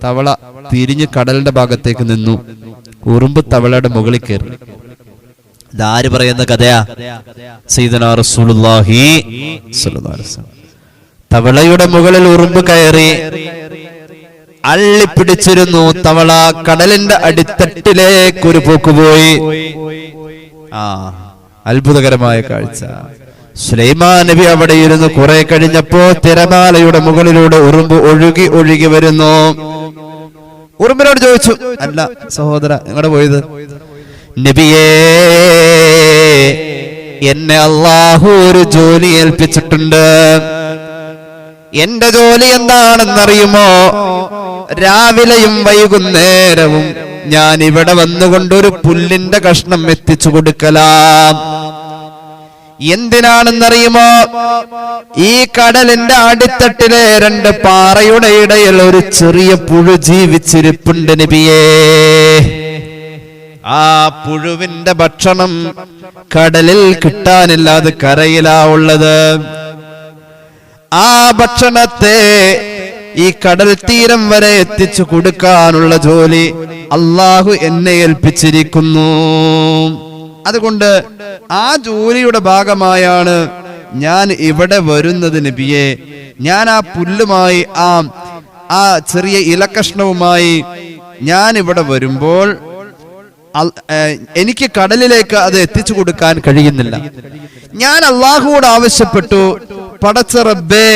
Speaker 2: തവള തിരിഞ്ഞ് കടലിന്റെ ഭാഗത്തേക്ക് നിന്നു. ഉറുമ്പ് തവളയുടെ മുകളിൽ കയറി. ഇതാര് പറയുന്ന കഥയാ? സയ്യിദുനാ റസൂലുള്ളാഹി സ്വല്ലല്ലാഹു അലൈഹി വസല്ലം. തവളയുടെ മുകളിൽ ഉറുമ്പ് കയറി അള്ളിപ്പിടിച്ചിരുന്നു. തവള കടലിന്റെ അടിത്തട്ടിലേക്ക് ഒരു പോക്കുപോയി. അത്ഭുതകരമായ കാഴ്ച. സുലൈമാൻ നബി അവിടെ ഇരുന്ന് കുറെ കഴിഞ്ഞപ്പോ തിരമാലയുടെ മുകളിലൂടെ ഉറുമ്പ് ഒഴുകി വരുന്നു. ഉറുമ്പിനോട് ചോദിച്ചു, അല്ല സഹോദര, എങ്ങോട്ട് പോയത്? നബിയേ, എന്നെ അല്ലാഹു ഒരു ജോലി ഏൽപ്പിച്ചിട്ടുണ്ട്. എന്റെ ജോലി എന്താണെന്നറിയുമോ? രാവിലെയും വൈകുന്നേരവും ഞാൻ ഇവിടെ വന്നുകൊണ്ടൊരു പുല്ലിന്റെ കഷ്ണം എത്തിച്ചു കൊടുക്കലാം. എന്തിനാണെന്നറിയുമോ? ഈ കടലിന്റെ അടിത്തട്ടിലെ രണ്ട് പാറയുടെ ഇടയിൽ ഒരു ചെറിയ പുഴു ജീവിച്ചിരിപ്പുണ്ട് നബിയേ. ആ പുഴുവിന്റെ ഭക്ഷണം കടലിൽ കിട്ടാനില്ല, അത് കരയിലാ ഉള്ളത്. ആ ഭക്ഷണത്തെ ഈ കടൽ തീരം വരെ എത്തിച്ചു കൊടുക്കാനുള്ള ജോലി അള്ളാഹു എന്നെ ഏൽപ്പിച്ചിരിക്കുന്നു. അതുകൊണ്ട് ആ ജോലിയുടെ ഭാഗമായാണ് ഞാൻ ഇവിടെ വരുന്നത് നബിയെ. ഞാൻ ആ പുല്ലുമായി ആ ചെറിയ ഇലക്കഷ്ണവുമായി ഞാൻ ഇവിടെ വരുമ്പോൾ എനിക്ക് കടലിലേക്ക് അത് എത്തിച്ചു കൊടുക്കാൻ കഴിയുന്നില്ല. ഞാൻ അള്ളാഹുവോട് ആവശ്യപ്പെട്ടു, പടച്ച റബ്ബേ,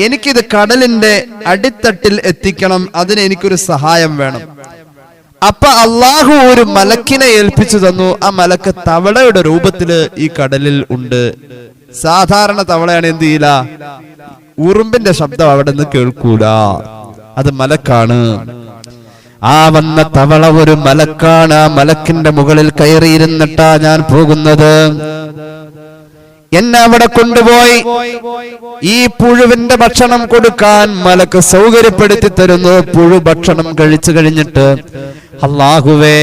Speaker 2: എനിക്കിത് കടലിന്റെ അടിത്തട്ടിൽ എത്തിക്കണം, അതിന് എനിക്കൊരു സഹായം വേണം. അപ്പൊ അള്ളാഹു ഒരു മലക്കിനെ ഏൽപ്പിച്ചു തന്നു. ആ മലക്ക് തവളയുടെ രൂപത്തില് ഈ കടലിൽ ഉണ്ട്. സാധാരണ തവളയാണ് എന്ത് ചെയ്യില്ല, ഉറുമ്പിന്റെ ശബ്ദം അവിടെ നിന്ന് കേൾക്കൂല, അത് മലക്കാണ്. ആ വന്ന തവള ഒരു മലക്കാണ്. ആ മലക്കിന്റെ മുകളിൽ കയറിയിരുന്നിട്ടാ ഞാൻ പോകുന്നത്. എന്നെ അവിടെ കൊണ്ടുപോയി ഈ പുഴുവിന്റെ ഭക്ഷണം കൊടുക്കാൻ മലക്ക് സൗകര്യപ്പെടുത്തി തരുന്നു. പുഴു ഭക്ഷണം കഴിച്ചു കഴിഞ്ഞിട്ട്, അല്ലാഹുവേ,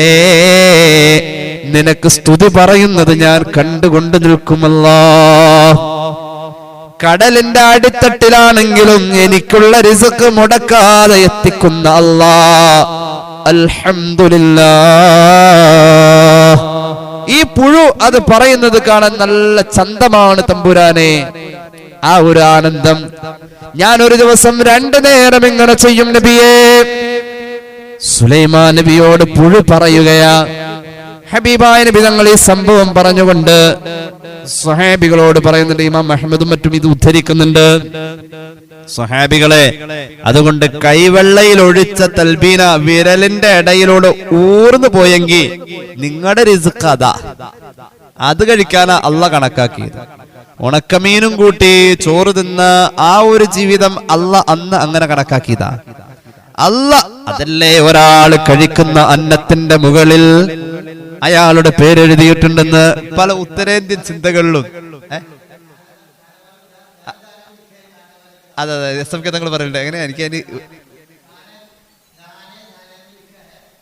Speaker 2: നിനക്ക് സ്തുതി പറയുന്നത് ഞാൻ കണ്ടുകൊണ്ട് നിൽക്കുമല്ലോ. കടലിന്റെ അടിത്തട്ടിലാണെങ്കിലും എനിക്കുള്ള റിസ്ക് മുടക്കാതെ എത്തിക്കുന്ന അല്ലാഹ്, അൽഹംദുലില്ലാഹ്. ഈ പുഴു അത് പറയുന്നത് കാണാൻ നല്ല ചന്തമാണ് തമ്പുരാനെ. ആ ഒരു ആനന്ദം ഞാൻ ഒരു ദിവസം 2 നേരം ഇങ്ങനെ ചെയ്യും നബിയേ. സുലൈമാൻ നബിയോട് പുഴു പറയുകയാ. ഹബീബായ നബി തങ്ങൾ ഈ സംഭവം പറഞ്ഞുകൊണ്ട് സ്വഹാബികളോട് പറയുന്നുണ്ട്. ഇമാം അഹ്മദും മറ്റും ഇത് ഉദ്ധരിക്കുന്നുണ്ട്. സ്വഹാബികളെ, അതുകൊണ്ട് കൈവെള്ളയിൽ ഒഴിച്ച തൽബീന വിരലിന്റെ ഇടയിലൂടെ ഊർന്നു പോയെങ്കിൽ നിങ്ങളുടെ റിസ്ക് അതാ, അത് കഴിക്കാനാ അള്ളാഹ് കണക്കാക്കിയത്. ഉണക്കമീനും കൂട്ടി ചോറ് തിന്ന ആ ഒരു ജീവിതം അള്ളാഹ് അന്ന് അങ്ങനെ കണക്കാക്കിയതാ. അള്ളാഹ് അതല്ലേ ഒരാൾ കഴിക്കുന്ന അന്നത്തിന്റെ മുകളിൽ അയാളുടെ പേരെഴുതിയിട്ടുണ്ടെന്ന് പല ഉത്തരേന്ത്യൻ ചിന്തകളിലും. അതെ എസ് തങ്ങൾ പറയണ്ടേ, എങ്ങനെയാ? എനിക്ക്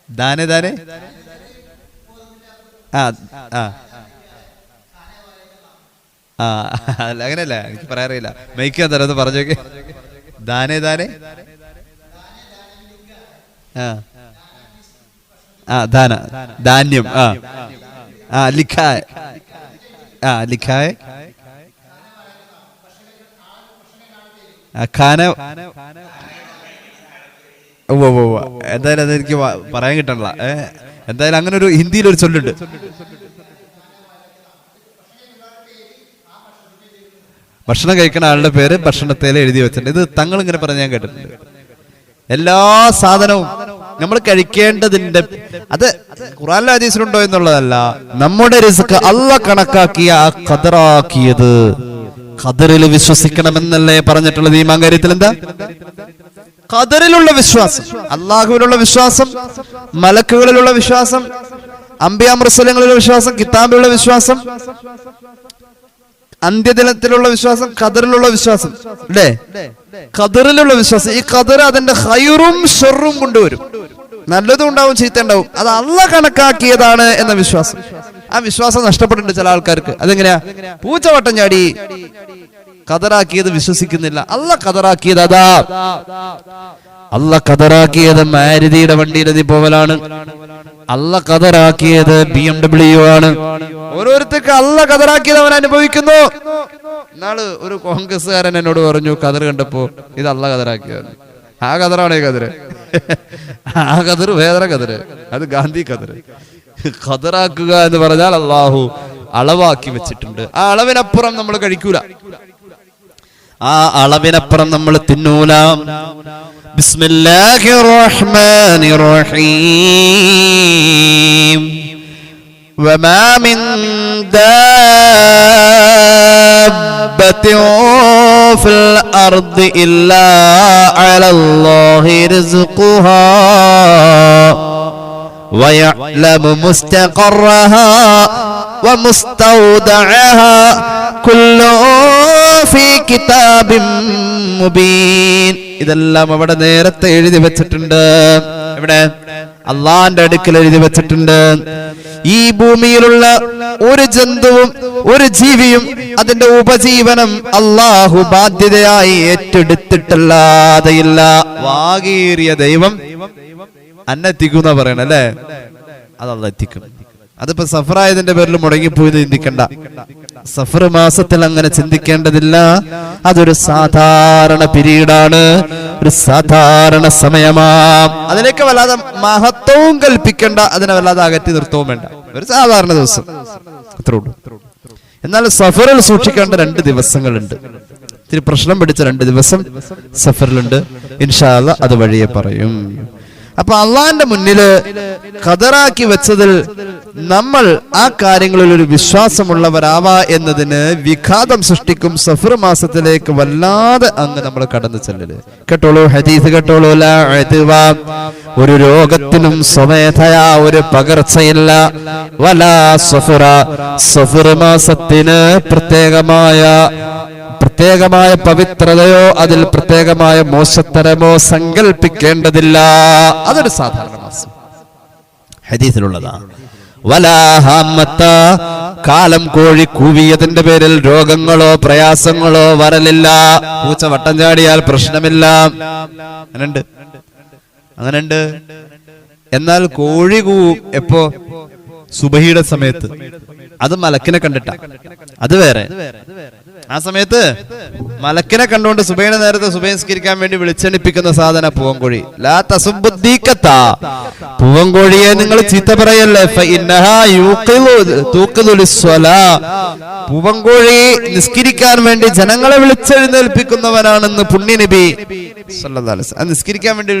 Speaker 2: ദാനെ ദാനെ അല്ല അങ്ങനെയല്ല, എനിക്ക് പറയാറിയില്ല. മൈക്കാൻ തരാത് പറഞ്ഞോക്കെ. ദാനെ ദാനെ ദാന ധാന്യം ലിഖായ ലിഖായ ഖാന. എന്തായാലും അതെനിക്ക് പറയാൻ കിട്ടണില്ല. എന്തായാലും അങ്ങനെ ഒരു ഹിന്ദിയിലൊരു ചൊല്ലുണ്ട്. ഭക്ഷണം കഴിക്കുന്ന ആളുടെ പേര് ഭക്ഷണത്തേൽ എഴുതി വെച്ചിട്ടുണ്ട്. ഇത് തങ്ങൾ ഇങ്ങനെ പറഞ്ഞ് ഞാൻ കേട്ടിട്ടുണ്ട്. എല്ലാ സാധനവും നമ്മൾ കഴിക്കേണ്ടതിന്റെ അത് ഖുർആനിലെ ഹദീസിലുണ്ടോ എന്നുള്ളതല്ല, നമ്മുടെ റിസ്ക് അല്ലാഹ് കണക്കാക്കിയ ആ ഖദറാക്കിയത് ഖദറിൽ വിശ്വസിക്കണമെന്നല്ലേ പറഞ്ഞിട്ടുള്ളത്. ഈമാൻ കാര്യത്തിൽ എന്താ? ഖദറിലുള്ള വിശ്വാസം, അല്ലാഹുവിലുള്ള വിശ്വാസം, മലക്കുകളിലുള്ള വിശ്വാസം, അംബിയാ മുർസലങ്ങളിലുള്ള വിശ്വാസം, കിതാബിലുള്ള വിശ്വാസം, അന്ത്യദിനത്തിലുള്ള വിശ്വാസം, ഖദറിലുള്ള വിശ്വാസം അല്ലേ? ഖദറിലുള്ള വിശ്വാസം. ഈ ഖദർ അതിന്റെ ഖൈറും ഷർറും കൊണ്ടുവരും. നല്ലതും ഉണ്ടാവും, ചീത്ത ഉണ്ടാവും. അത് അല്ലാഹ് കണക്കാക്കിയതാണ് എന്ന വിശ്വാസം. ആ വിശ്വാസം നഷ്ടപ്പെട്ടിട്ടുണ്ട് ചില ആൾക്കാർക്ക്. അതെങ്ങനെയാ? പൂച്ചവട്ടം ചാടി ഖദറാക്കിയത് വിശ്വസിക്കുന്നില്ല. അല്ലാഹ് ഖദറാക്കിയത് അതാ. അല്ലാഹ് ഖദറാക്കിയത് മാരുതിയുടെ വണ്ടിയുടെ പോവലാണ്. അല്ലാഹ് ഖദറാക്കിയത് BMW ആണ്. ഓരോരുത്തർക്ക് അല്ലാഹ് ഖദറാക്കിയത് അവൻ അനുഭവിക്കുന്നു. നാള് ഒരു കോൺഗ്രസ്സുകാരൻ എന്നോട് പറഞ്ഞു ഖദർ കണ്ടപ്പോ, ഇത് അല്ലാഹ് ഖദറാക്കിയതാണ്. ആ ഖദറാണ് ഈ ഖദർ. ആ ഖദർ വേറെ ഖദർ, അത് ഗാന്ധി ഖദർ. ഖദറാക്കുക എന്ന് പറഞ്ഞാൽ അല്ലാഹു അളവാക്കി വെച്ചിട്ടുണ്ട്. ആ അളവിനപ്പുറം നമ്മൾ കഴിക്കൂല, ആ അളവിനപ്പുറം നമ്മൾ തിന്നൂല. ബിസ്മില്ലാഹിർ റഹ്മാനിർ റഹീം. വമാ മിൻ ദാബത്തിൻ ഫിൽ അർദി ഇല്ലാ അലല്ലാഹി റിസ്ഖുഹാ വയഅലമു മുസ്തഖറഹാ വമുസ്തൗദഅഹാ കുല്ലു ഫീ കിതാബിൻ മുബീൻ. ഇതെല്ലാം അവിടെ നേരത്തെ എഴുതി വെച്ചിട്ടുണ്ട്. ഇവിടെ അള്ളാന്റെ അടുക്കൽ എഴുതി വെച്ചിട്ടുണ്ട്. ഈ ഭൂമിയിലുള്ള ഒരു ജന്തുവും ഒരു ജീവിയും അതിന്റെ ഉപജീവനം അള്ളാഹു ബാധ്യതയായി ഏറ്റെടുത്തിട്ടല്ലാതെയില്ല. വാകേറിയ ദൈവം അന്നെത്തിക്കുന്ന പറയണം അല്ലേ? അത് അള്ളാഹ് എത്തിക്കും. അതിപ്പോ സഫറായതിന്റെ പേരിൽ മുടങ്ങിപ്പോയത് ചിന്തിക്കണ്ട. സഫർ മാസത്തിൽ അങ്ങനെ ചിന്തിക്കേണ്ടതില്ല. അതൊരു സാധാരണ പീരീഡാണ്, ഒരു സാധാരണ സമയമാണ്. അതിലേക്ക് വല്ലാതെ മഹത്വവും കൽപ്പിക്കേണ്ട, അതിനെ വല്ലാതെ അകറ്റി നിർത്തവും വേണ്ട. ഒരു സാധാരണ ദിവസം അത്രേ ഉള്ളൂ. എന്നാൽ സഫറിൽ സൂക്ഷിക്കേണ്ട 2 ദിവസങ്ങളുണ്ട്. ഇത്തിരി പ്രശ്നം പിടിച്ച 2 ദിവസം സഫറിലുണ്ട്. ഇൻഷാ അല്ലാഹ് അത് വഴിയെ പറയും. അപ്പൊ അള്ളാന്റെ മുന്നില് ഖദറാക്കി വെച്ചതിൽ നമ്മൾ ആ കാര്യങ്ങളിൽ ഒരു വിശ്വാസമുള്ളവരാവാ എന്നതിന് വിഘാതം സൃഷ്ടിക്കും സഫർ മാസത്തിലേക്ക് വല്ലാതെ അങ്ങ് നമ്മൾ കടന്നു ചെല്ലല്. കേട്ടോളൂ, ഹദീസ് കേട്ടോളൂ. ഒരു രോഗത്തിനും സ്വമേധയാ ഒരു പകർച്ചയില്ല. വലാ സഫറ, സഫർ മാസത്തിന് പ്രത്യേകമായ പവിത്രതയോ അതിൽ പ്രത്യേകമായ മോശത്തരമോ സങ്കല്പിക്കേണ്ടതില്ല. അതൊരു സാധാരണ മാസം, ഹദീസിലുള്ളതാണ്. വലാഹാമത്ത, കാലം കോഴി കൂവിയതിന്റെ പേരിൽ രോഗങ്ങളോ പ്രയാസങ്ങളോ വരലില്ല. പൂച്ച വട്ടം ചാടിയാൽ പ്രശ്നമില്ല. അങ്ങനെയുണ്ട്. എന്നാൽ കോഴി കൂവും എപ്പോ? സുബഹിയുടെ സമയത്ത്. അത് മലക്കിനെ കണ്ടിട്ട, അത് വേറെ. ആ സമയത്ത് മലക്കിനെ കണ്ടുകൊണ്ട് സുബൈയുടെ നേരത്തെ സുബൈസ്കരിക്കാൻ വേണ്ടി വിളിച്ചെണിപ്പിക്കുന്ന സാധന പൂവൻകോഴി. ലാ തസുബ്ബുദ്ദീഖത, പൂവൻകോഴിയെ നിങ്ങൾ ചീത്ത പറയല്ലേ. ഫഇന്നഹാ തൂഖിദു ലിസ്സലാ, പൂവൻകോഴി നിസ്കരിക്കാൻ വേണ്ടി ജനങ്ങളെ വിളിച്ചെഴുന്നേൽപ്പിക്കുന്നവനാണെന്ന് പുണ്യനബി സല്ലല്ലാഹു അലൈഹി വസല്ലം. നിസ്കരിക്കാൻ വേണ്ടി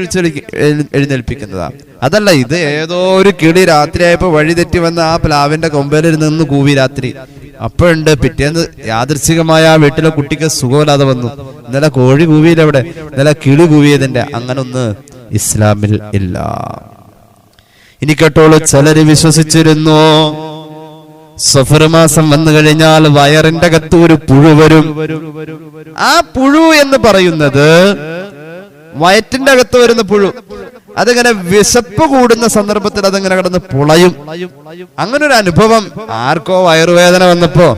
Speaker 2: എഴുന്നേൽപ്പിക്കുന്നതാ. അതല്ല, ഇത് ഏതോ ഒരു കിളി രാത്രിയായപ്പോ വഴി തെറ്റി വന്ന ആ പ്ലാവിന്റെ കൊമ്പേലിൽ നിന്ന് കൂവി രാത്രി. അപ്പോഴുണ്ട് പിറ്റേന്ന് യാദൃച്ഛികമായ ആ വീട്ടിലെ കുട്ടിക്ക് സുഖമില്ലാതെ വന്നു. ഇന്നലെ കോഴി കൂവിയില്ല, അവിടെ ഇന്നലെ കിളി കൂവിയതിന്റെ. അങ്ങനൊന്ന് ഇസ്ലാമിൽ ഇല്ല. ഇനി കേട്ടോളൂ, ചിലര് വിശ്വസിച്ചിരുന്നു സഫർ മാസം വന്നു കഴിഞ്ഞാൽ വയറിന്റെ അകത്ത് ഒരു പുഴു വരും. ആ പുഴു എന്ന് പറയുന്നത് വയറ്റിന്റെ അകത്ത് വരുന്ന പുഴു. അതിങ്ങനെ വിശപ്പ് കൂടുന്ന സന്ദർഭത്തിൽ അതങ്ങനെ കിടന്ന് പുളയും. അങ്ങനെ ഒരു അനുഭവം ആർക്കോ വയറുവേദന വന്നപ്പോ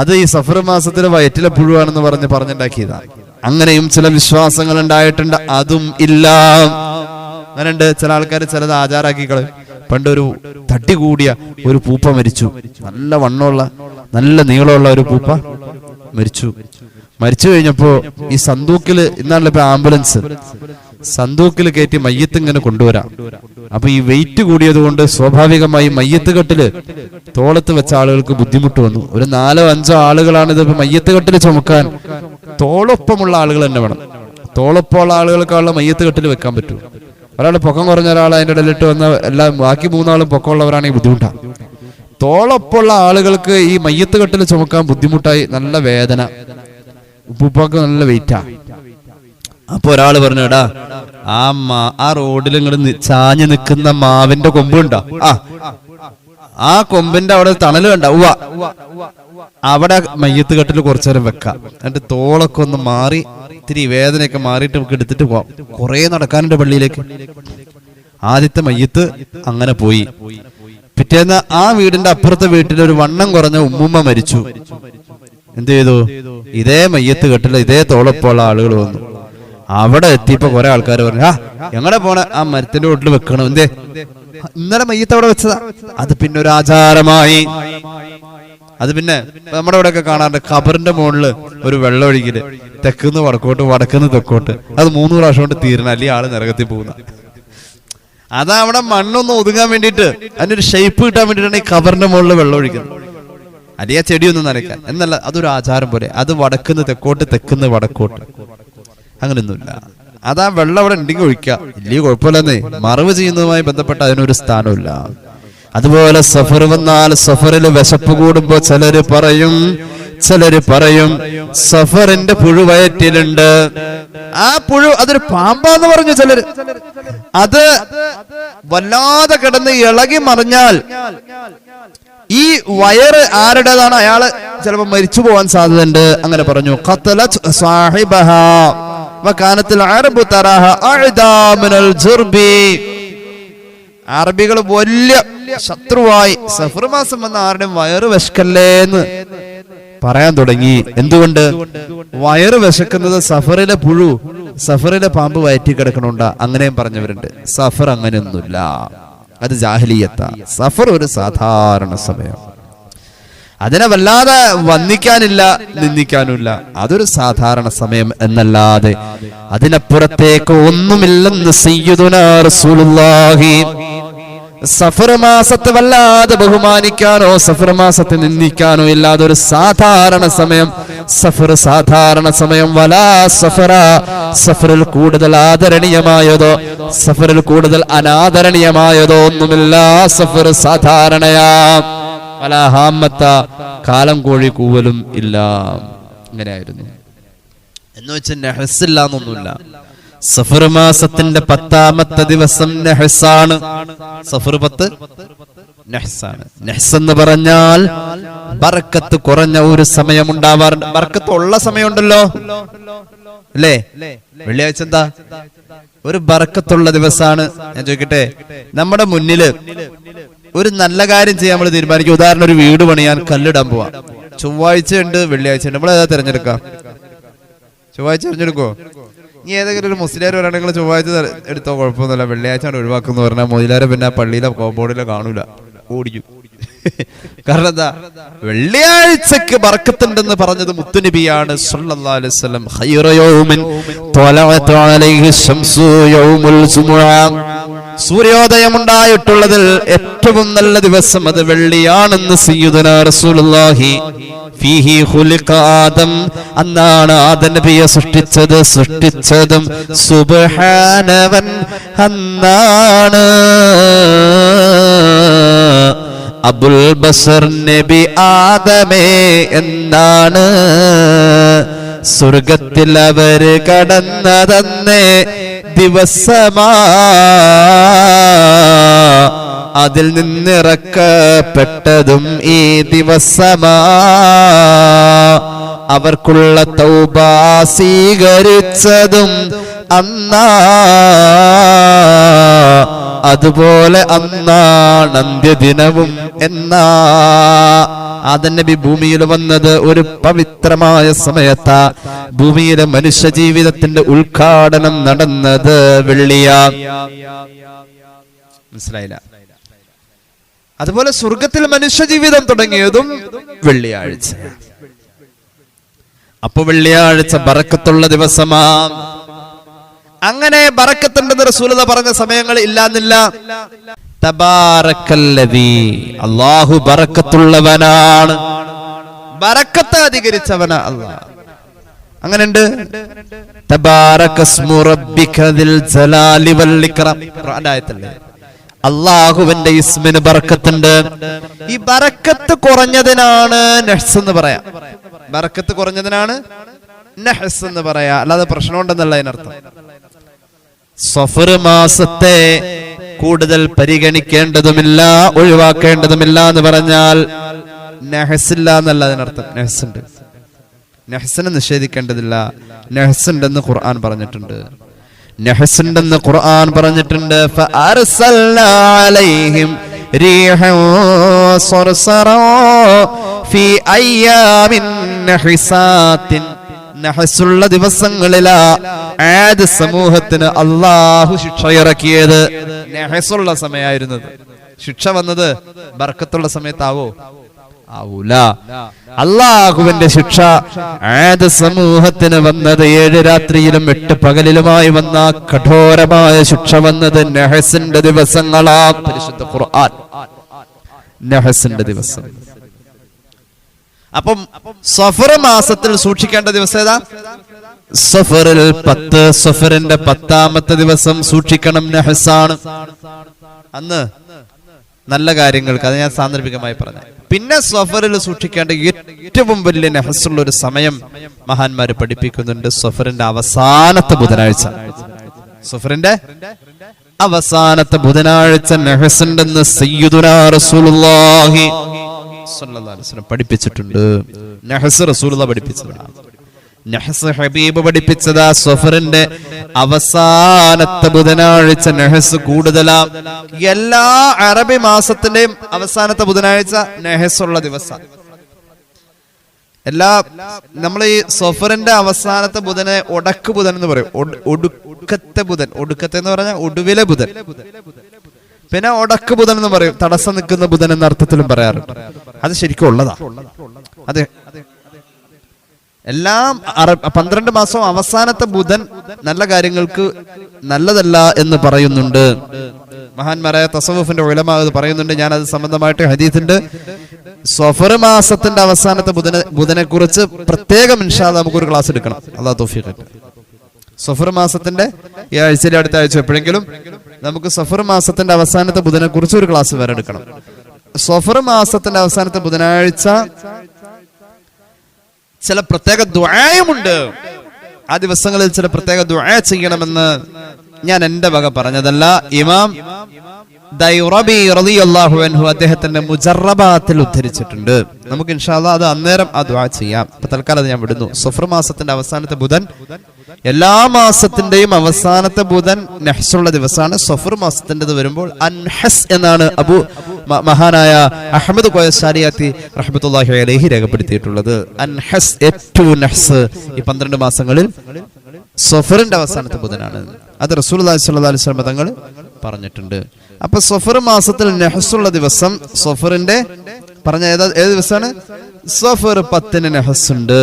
Speaker 2: അത് ഈ സഫർ മാസത്തിലെ വയറ്റിലെ പുഴുവാണെന്ന് പറഞ്ഞുണ്ടാക്കിയതാണ്. അങ്ങനെയും ചില വിശ്വാസങ്ങൾ ഉണ്ടായിട്ടുണ്ട്. അതും ഇല്ല. അങ്ങനെയുണ്ട് ചില ആൾക്കാർ ചിലത് ആചാരാക്കിക്കള്. പണ്ടൊരു തട്ടി കൂടിയ ഒരു പൂപ്പ മരിച്ചു. നല്ല വണ്ണമുള്ള നല്ല നീളമുള്ള ഒരു പൂപ്പ മരിച്ചു. മരിച്ചു കഴിഞ്ഞപ്പോ ഈ സന്തൂക്കില് ഇന്നാണല്ലോ ഇപ്പൊ ആംബുലൻസ്, സന്തൂക്കിൽ കയറ്റി മയ്യത്ത് ഇങ്ങനെ കൊണ്ടുവരാം. അപ്പൊ ഈ വെയിറ്റ് കൂടിയത് കൊണ്ട് സ്വാഭാവികമായി മയ്യത്ത് കെട്ടില് തോളത്ത് വെച്ച ആളുകൾക്ക് ബുദ്ധിമുട്ട് വന്നു. ഒരു 4-5 ആളുകളാണ് ഇത് മയ്യത്ത് കെട്ടില് ചുമക്കാൻ. തോളൊപ്പമുള്ള ആളുകൾ തന്നെ വേണം. തോളൊപ്പമുള്ള ആളുകൾക്കുള്ള മയ്യത്ത് കെട്ടിൽ വെക്കാൻ പറ്റൂ. ഒരാൾ പൊക്കം കുറഞ്ഞ ഒരാൾ അതിന്റെ ഇടയിലിട്ട് വന്ന എല്ലാം ബാക്കി 3 ആളും പൊക്കമുള്ളവരാണെങ്കിൽ ബുദ്ധിമുട്ടാണ്. തോളൊപ്പമുള്ള ആളുകൾക്ക് ഈ മയ്യത്ത് കെട്ടിൽ ചുമക്കാൻ ബുദ്ധിമുട്ടായി, നല്ല വേദന, ഉപ്പുപ്പാക്ക് നല്ല വെയിറ്റാ. അപ്പൊ ഒരാള് പറഞ്ഞു, എടാ ആ റോഡിൽ ഇങ്ങോട്ട് ചാഞ്ഞു നിൽക്കുന്ന മാവിന്റെ കൊമ്പുണ്ടോ, ആ കൊമ്പിന്റെ അവിടെ തണല് കണ്ട, അവിടെ മയ്യത്ത് കെട്ടിൽ കുറച്ചു നേരം വെക്കാം. എന്നിട്ട് തോളൊക്കെ ഒന്ന് മാറി ഇത്തിരി വേദനയൊക്കെ മാറിയിട്ട് നമുക്ക് എടുത്തിട്ട് പോവാം. കുറെ നടക്കാനുണ്ട് പള്ളിയിലേക്ക്. ആദ്യത്തെ മയ്യത്ത് അങ്ങനെ പോയി. പിറ്റേന്ന് ആ വീടിന്റെ അപ്പുറത്തെ വീട്ടിൽ ഒരു വണ്ണം കുറഞ്ഞ ഉമ്മുമ്മ മരിച്ചു. എന്ത് ചെയ്തു? ഇതേ മയ്യത്ത് കെട്ടിൽ ഇതേ തോളൊപ്പമുള്ള ആളുകൾ വന്നു. അവിടെ എത്തിയപ്പോ കുറെ ആൾക്കാർ പറഞ്ഞു, എങ്ങനെ പോണ ആ മരത്തിന്റെ വീട്ടിൽ വെക്കണം. എന്തേ? ഇന്നലെ മയ്യത്ത് അവിടെ വെച്ചതാ. അത് പിന്നെ ഒരു ആചാരമായി. അത് പിന്നെ നമ്മുടെ ഇവിടെ ഒക്കെ കാണാറുണ്ട്, ഖബറിന്റെ മുകളില് ഒരു വെള്ളം ഒഴിക്കല്, തെക്കുന്ന് വടക്കോട്ട് വടക്കുന്ന് തെക്കോട്ട്. അത് 3 പ്രാവശ്യം കൊണ്ട് തീരണം, അല്ലെങ്കിൽ ആള് നരകത്തിൽ പോകുന്ന. അതാ അവിടെ മണ്ണൊന്ന് ഒതുങ്ങാൻ വേണ്ടിയിട്ട്, അതിനൊരു ഷേപ്പ് കിട്ടാൻ വേണ്ടിയിട്ടാണ് ഈ ഖബറിന്റെ മുകളിൽ വെള്ളം ഒഴിക്കുന്നത്. അല്ലെങ്കിൽ ആ ചെടിയൊന്നും നനയ്ക്കാൻ എന്നല്ല, അതൊരു ആചാരം പോലെ. അത് വടക്കുന്ന് തെക്കോട്ട്, തെക്കുന്ന് വടക്കോട്ട്, അങ്ങനെയൊന്നുമില്ല. അതാ വെള്ളം അവിടെ ഉണ്ടെങ്കിൽ ഒഴിക്കുക, ഇല്ലെങ്കിൽ കുഴപ്പമില്ലെന്നേ. മറവ് ചെയ്യുന്നതുമായി ബന്ധപ്പെട്ട അതിനൊരു സ്ഥാനമില്ല. അതുപോലെ സഫർ വന്നാൽ സഫറിൽ വിശപ്പ് കൂടുമ്പോ ചിലര് പറയും സഫറിന്റെ പുഴു വയറ്റിലുണ്ട്. ആ പുഴു അതൊരു പാമ്പാന്ന് പറഞ്ഞു ചിലര്. അത് വല്ലാതെ കിടന്ന് ഇളകി മറിഞ്ഞാൽ ഈ വയറ് ആരുടേതാണ് അയാള് ചിലപ്പോ മരിച്ചു പോവാൻ സാധ്യതയുണ്ട്. അങ്ങനെ പറഞ്ഞു. ഖതലത് സാഹിബഹാ വകാനത്തുൽ അറബു തറാഹ അഅദാ മിനൽ ജുർബി. അറബികൾ വലിയ ശത്രുവായി സഫർ മാസം വന്ന ആരുടെയും വയറ് വിശക്കല്ലേന്ന് പറയാൻ തുടങ്ങി. എന്തുകൊണ്ട്? വയറ് വിശക്കുന്നത് സഫറിലെ പുഴു, സഫറിലെ പാമ്പ് വയറ്റി കിടക്കണുണ്ടാ, അങ്ങനെയും പറഞ്ഞവരുണ്ട്. സഫർ അങ്ങനെയൊന്നുമില്ല, അത് ജാഹിലിയത്താ. സഫർ ഒരു സാധാരണ സമയം, അതിനെ വല്ലാതെ വന്ദിക്കാനില്ല നിന്ദിക്കാനുമില്ല. അതൊരു സാധാരണ സമയം എന്നല്ലാതെ അതിനപ്പുറത്തേക്ക് ഒന്നുമില്ലെന്ന് സയ്യിദുനാ റസൂലുള്ളാഹി. സഫർ മാസത്തെ വല്ലാതെ ബഹുമാനിക്കാനോ സഫർ മാസത്തെ നിന്ദിക്കാനോ ഇല്ലാതെ ഒരു സാധാരണ സമയം. സഫർ സാധാരണ സമയം. വലാ സഫറ, സഫറിൽ കൂടുതൽ ആദരണീയമായതോ സഫറിൽ കൂടുതൽ അനാദരണീയമായതോ ഒന്നുമില്ല. സഫർ സാധാരണയാ. വലാ ഹാമത്ത, കാലം കോഴി കൂവലും ഇല്ല. ഇങ്ങനെയായിരുന്നു. എന്ന് വെച്ചാൽ നെഹ്സില്ല എന്നൊന്നുമില്ല. സഫർ മാസത്തിന്റെ 10ാമത്തെ ദിവസം നെഹ്സാണ്. സഫർ 10 നെഹ്സാണ്. നെഹ്സ് എന്ന് പറഞ്ഞാൽ ബർക്കത്ത് കുറഞ്ഞ ഒരു സമയം ഉണ്ടാവാറുണ്ട്. ബർക്കത്ത് ഉള്ള സമയമുണ്ടല്ലോ അല്ലേ? വെള്ളിയാഴ്ച എന്താ ഒരു ബർക്കത്തുള്ള ദിവസമാണ്. ഞാൻ ചോദിക്കട്ടെ, നമ്മുടെ മുന്നില് ഒരു നല്ല കാര്യം ചെയ്യാൻ നമ്മൾ തീരുമാനിക്കും. ഉദാഹരണം, ഒരു വീട് പണിയാൻ കല്ലിടാൻ പോവാം. ചൊവ്വാഴ്ച ഉണ്ട്, വെള്ളിയാഴ്ച ഉണ്ട്. നമ്മൾ ഏതാ തിരഞ്ഞെടുക്കാം? ചൊവ്വാഴ്ച തിരഞ്ഞെടുക്കോ? ഇനി ഏതെങ്കിലും ഒരു മുസ്ലിം വരാണെങ്കിൽ ചൊവ്വാഴ്ച എടുത്തോ, കുഴപ്പമൊന്നുമില്ല. വെള്ളിയാഴ്ച ഒഴിവാക്കുന്നു പറഞ്ഞാൽ മൊയിലാരെ പിന്നെ പള്ളിയിലെ കോമ്പൗണ്ടിലെ കാണൂല, ഓടിക്കും. കാരണം എന്താ? വെള്ളിയാഴ്ചക്ക് ബർക്കത്തുണ്ടെന്ന് പറഞ്ഞത് മുത്തുനബിയാണ് സല്ലല്ലാഹു അലൈഹി വസല്ലം. ഖൈറു യൗമിൻ ത്വലഅത് അലൈഹി ശംസു യൗമുൽ ജുമുഅ. സൂര്യോദയമുണ്ടായിട്ടുള്ളതിൽ ഏറ്റവും നല്ല ദിവസം അത് വെള്ളിയാണെന്ന് സയ്യിദുനാ റസൂലുള്ളാഹി. ഫീഹി ഖുലിഖ ആദം, അന്നാണ് ആദം നബിയെ സൃഷ്ടിച്ചതും സുബ്ഹാനവൻ അന്നാണ്. അബുൽ ബസർ നബി ആദമേ എന്നാണ്. സ്വർഗത്തിൽ അവര് കടന്നതന്നേ ദിവസമാ, അതിൽ നിന്നിറക്കപ്പെട്ടതും ഈ ദിവസമാ. അവർക്കുള്ള തൗബ സ്വീകരിച്ചതും അന്നാ, അതുപോലെ അന്നാണ് അന്ത്യദിനവും എന്നാ. ആദം നബി ഭൂമിയിൽ വന്നത് ഒരു പവിത്രമായ സമയത്താ. ഭൂമിയിലെ മനുഷ്യ ജീവിതത്തിന്റെ ഉദ്ഘാടനം നടന്നത് വെള്ളിയാ. മനസ്സിലായില്ല? അതുപോലെ സ്വർഗത്തിൽ മനുഷ്യ ജീവിതം തുടങ്ങിയതും വെള്ളിയാഴ്ച. അപ്പൊ വെള്ളിയാഴ്ച ബറക്കത്തുള്ള ദിവസമാ. അങ്ങനെ ബറക്കത്തുണ്ടെന്ന് റസൂലുള്ളാഹി പറഞ്ഞ സമയങ്ങൾ ഇല്ലാന്നില്ല. തബാറക്കല്ലദീ, അല്ലാഹു ബറക്കത്തുള്ളവനാണ്, ബറക്കത്ത് അധികരിച്ചവനാ അല്ലാഹ്. അങ്ങനെയുണ്ട്. തബാറകസ്മു റബ്ബിക ദിൽ ജലാലി വൽ ഇക്റാം, ഖുർആൻ ആയത്തല്ലേ. അല്ലാഹുവിന്റെ ഇസ്മിന് ബറക്കത്തുണ്ട്. ഈ ബറക്കത്ത് കുറഞ്ഞതിനാണ് നഹ്സ് എന്ന് പറയാ. ബറക്കത്ത് കുറഞ്ഞതിനാണ് നഹ്സ് എന്ന് പറയാ, അല്ലാതെ പ്രശ്നമുണ്ടെന്നല്ല അതിനർത്ഥം. സഫർ മാസത്തെ കൂടുതൽ പരിഗണിക്കേണ്ടതുമില്ല, ഒഴിവാക്കേണ്ടതുമില്ല എന്ന് പറഞ്ഞാൽ നഹ്സില്ല എന്നല്ല അതിനർത്ഥം. നഹ്സുണ്ട്, നഹ്സിനെ നിഷേധിക്കേണ്ടതില്ല. നഹ്സുണ്ടെന്ന് ഖുർആൻ പറഞ്ഞിട്ടുണ്ട്. നഹ്സുണ്ടെന്ന് ഖുർആൻ പറഞ്ഞിട്ടുണ്ട്. ഫഅർസൽനാ അലൈഹിം റീഹൻ സർസറാ ഫീ അയ്യാമിൻ നഹ്സാത്തിൻ. നഹ്സുള്ള ദിവസങ്ങളിലാ ആദ് സമൂഹത്തിന് അല്ലാഹു ശിക്ഷ ഇറക്കിയത്. നഹ്സുള്ള സമയമായിരുന്നത്. ശിക്ഷ വന്നത് ബർക്കത്തുള്ള സമയത്താവോ? ആവൂല. അല്ലാഹുവിന്റെ ശിക്ഷ ആദ് സമൂഹത്തിന് വന്നത് 7 രാത്രിയിലും 8 പകലിലുമായി വന്ന കഠോരമായ ശിക്ഷ വന്നത് നഹ്സിന്റെ ദിവസങ്ങളാ. പരിശുദ്ധ ഖുർആൻ നഹ്സിന്റെ ദിവസം. അപ്പം സഫർ മാസത്തിൽ സൂക്ഷിക്കേണ്ട ദിവസം ഏതാ? സഫറിൽ 10, സഫറിന്റെ 10ാമത്തെ ദിവസം സൂക്ഷിക്കണം, നഹ്സാണ്. അന്ന് നല്ല കാര്യങ്ങൾക്ക്, അത് ഞാൻ സാന്ദർഭികമായി പറഞ്ഞു. പിന്നെ സഫറിൽ സൂക്ഷിക്കേണ്ട ഏറ്റവും വലിയ നഹ്സുള്ള ഒരു സമയം മഹാന്മാര് പഠിപ്പിക്കുന്നുണ്ട്. സഫറിന്റെ അവസാനത്തെ ബുധനാഴ്ച. സഫറിന്റെ അവസാനത്തെ ബുധനാഴ്ച നഹ്സുണ്ടെന്ന് സയ്യിദുനാ റസൂലുള്ളാഹി സ്വല്ലല്ലാഹു അലൈഹി വസല്ലം പഠിപ്പിച്ചിട്ടുണ്ട്. നഹ്സ് റസൂലുള്ളാഹി പഠിപ്പിച്ചതാണ്. നഹ്സ് ഹബീബ് പഠിപ്പിച്ചതാ. സഫറിന്റെ അവസാനത്തെ ബുധനാഴ്ച നഹ്സ് കൂടുതലാ. എല്ലാ അറബി മാസത്തിന്റെയും അവസാനത്തെ ബുധനാഴ്ച നഹ്സുള്ള ദിവസം. എല്ലാ നമ്മൾ ഈ സഫറിന്റെ അവസാനത്തെ ബുധനെ ഒടക്ക് ബുധൻ എന്ന് പറയും. ഒടുക്കത്തെ ബുധൻ, ഒടുക്കത്തെ എന്ന് പറഞ്ഞാൽ ഒടുവിലെ ബുധൻ. പിന്നെ ഒടക്ക് ബുധൻ എന്ന് പറയും, തടസ്സം നിൽക്കുന്ന ബുധൻ എന്ന അർത്ഥത്തിലും പറയാറുണ്ട്. അത് ശരിക്കും ഉള്ളതാ. അതെ, എല്ലാം 12 മാസം അവസാനത്തെ ബുധൻ നല്ല കാര്യങ്ങൾക്ക് നല്ലതല്ല എന്ന് പറയുന്നുണ്ട്. മഹാന്മാരായ തസവുഫിന്റെ ഉലമാ പറയുന്നുണ്ട്. ഞാൻ അത് സംബന്ധമായിട്ട് ഹദീസുണ്ട്. സഫർ മാസത്തിന്റെ അവസാനത്തെ ബുധനെ കുറിച്ച് പ്രത്യേകം ഇൻഷാ അല്ലാഹ് നമുക്കൊരു ക്ലാസ് എടുക്കണം. അല്ലാഹു തൗഫീഖ് തരട്ടെ. സഫർ മാസത്തിന്റെ ഈ ആഴ്ചയിലെ അടുത്ത ആഴ്ച എപ്പോഴെങ്കിലും നമുക്ക് സഫർ മാസത്തിന്റെ അവസാനത്തെ ബുധനെ കുറിച്ച് ഒരു ക്ലാസ് വരെ എടുക്കണം. സഫർ മാസത്തിന്റെ അവസാനത്തെ ബുധനാഴ്ച ചില പ്രത്യേക ദുആയുമുണ്ട്. ആ ദിവസങ്ങളിൽ ചില പ്രത്യേക ദുആ ചെയ്യണമെന്ന് ഞാൻ എന്റെ വക പറഞ്ഞതല്ല. ഇമാം ദൈറബി റളിയല്ലാഹു അൻഹു അദ്ദേഹത്തിന്റെ മുജറബാത്തിൽ ഉദ്ധരിച്ചിട്ടുണ്ട്. നമുക്ക് ഇൻഷാ അല്ലാഹ് അത് അന്നേരം ആ ദുആ ചെയ്യാം. ഇപ്പൊ തൽക്കാലം അത് ഞാൻ വിടുന്നു. സഫർ മാസത്തിന്റെ അവസാനത്തെ ബുധൻ, എല്ലാ മാസത്തിന്റെയും അവസാനത്തെ ബുധൻ നഹ്സുള്ള ദിവസമാണ്. സഫർ മാസത്തിൻ്റെത് വരുമ്പോൾ അൻഹസ് എന്നാണ് മഹാനായ അഹ്മദ് കോയ ശാരിയാത്തി റഹ്മത്തുള്ളാഹി അലൈഹി രേഖപ്പെടുത്തിയിട്ടുള്ളത്. അൻഹസ്, ഏറ്റവും നഹ്സ് ഈ 12 മാസങ്ങളിൽ സഫറിന്റെ അവസാനത്തെ ബുധനാണ്. അത് റസൂലുള്ളാഹി സ്വല്ലല്ലാഹു അലൈഹി വസല്ലം തങ്ങൾ പറഞ്ഞിട്ടുണ്ട്. അപ്പൊ സഫർ മാസത്തിൽ നഹ്സുള്ള ദിവസം സഫറിന്റെ പറഞ്ഞ ഏത് ദിവസമാണ്? സഫർ 10 നഹ്സ് ഉണ്ട്.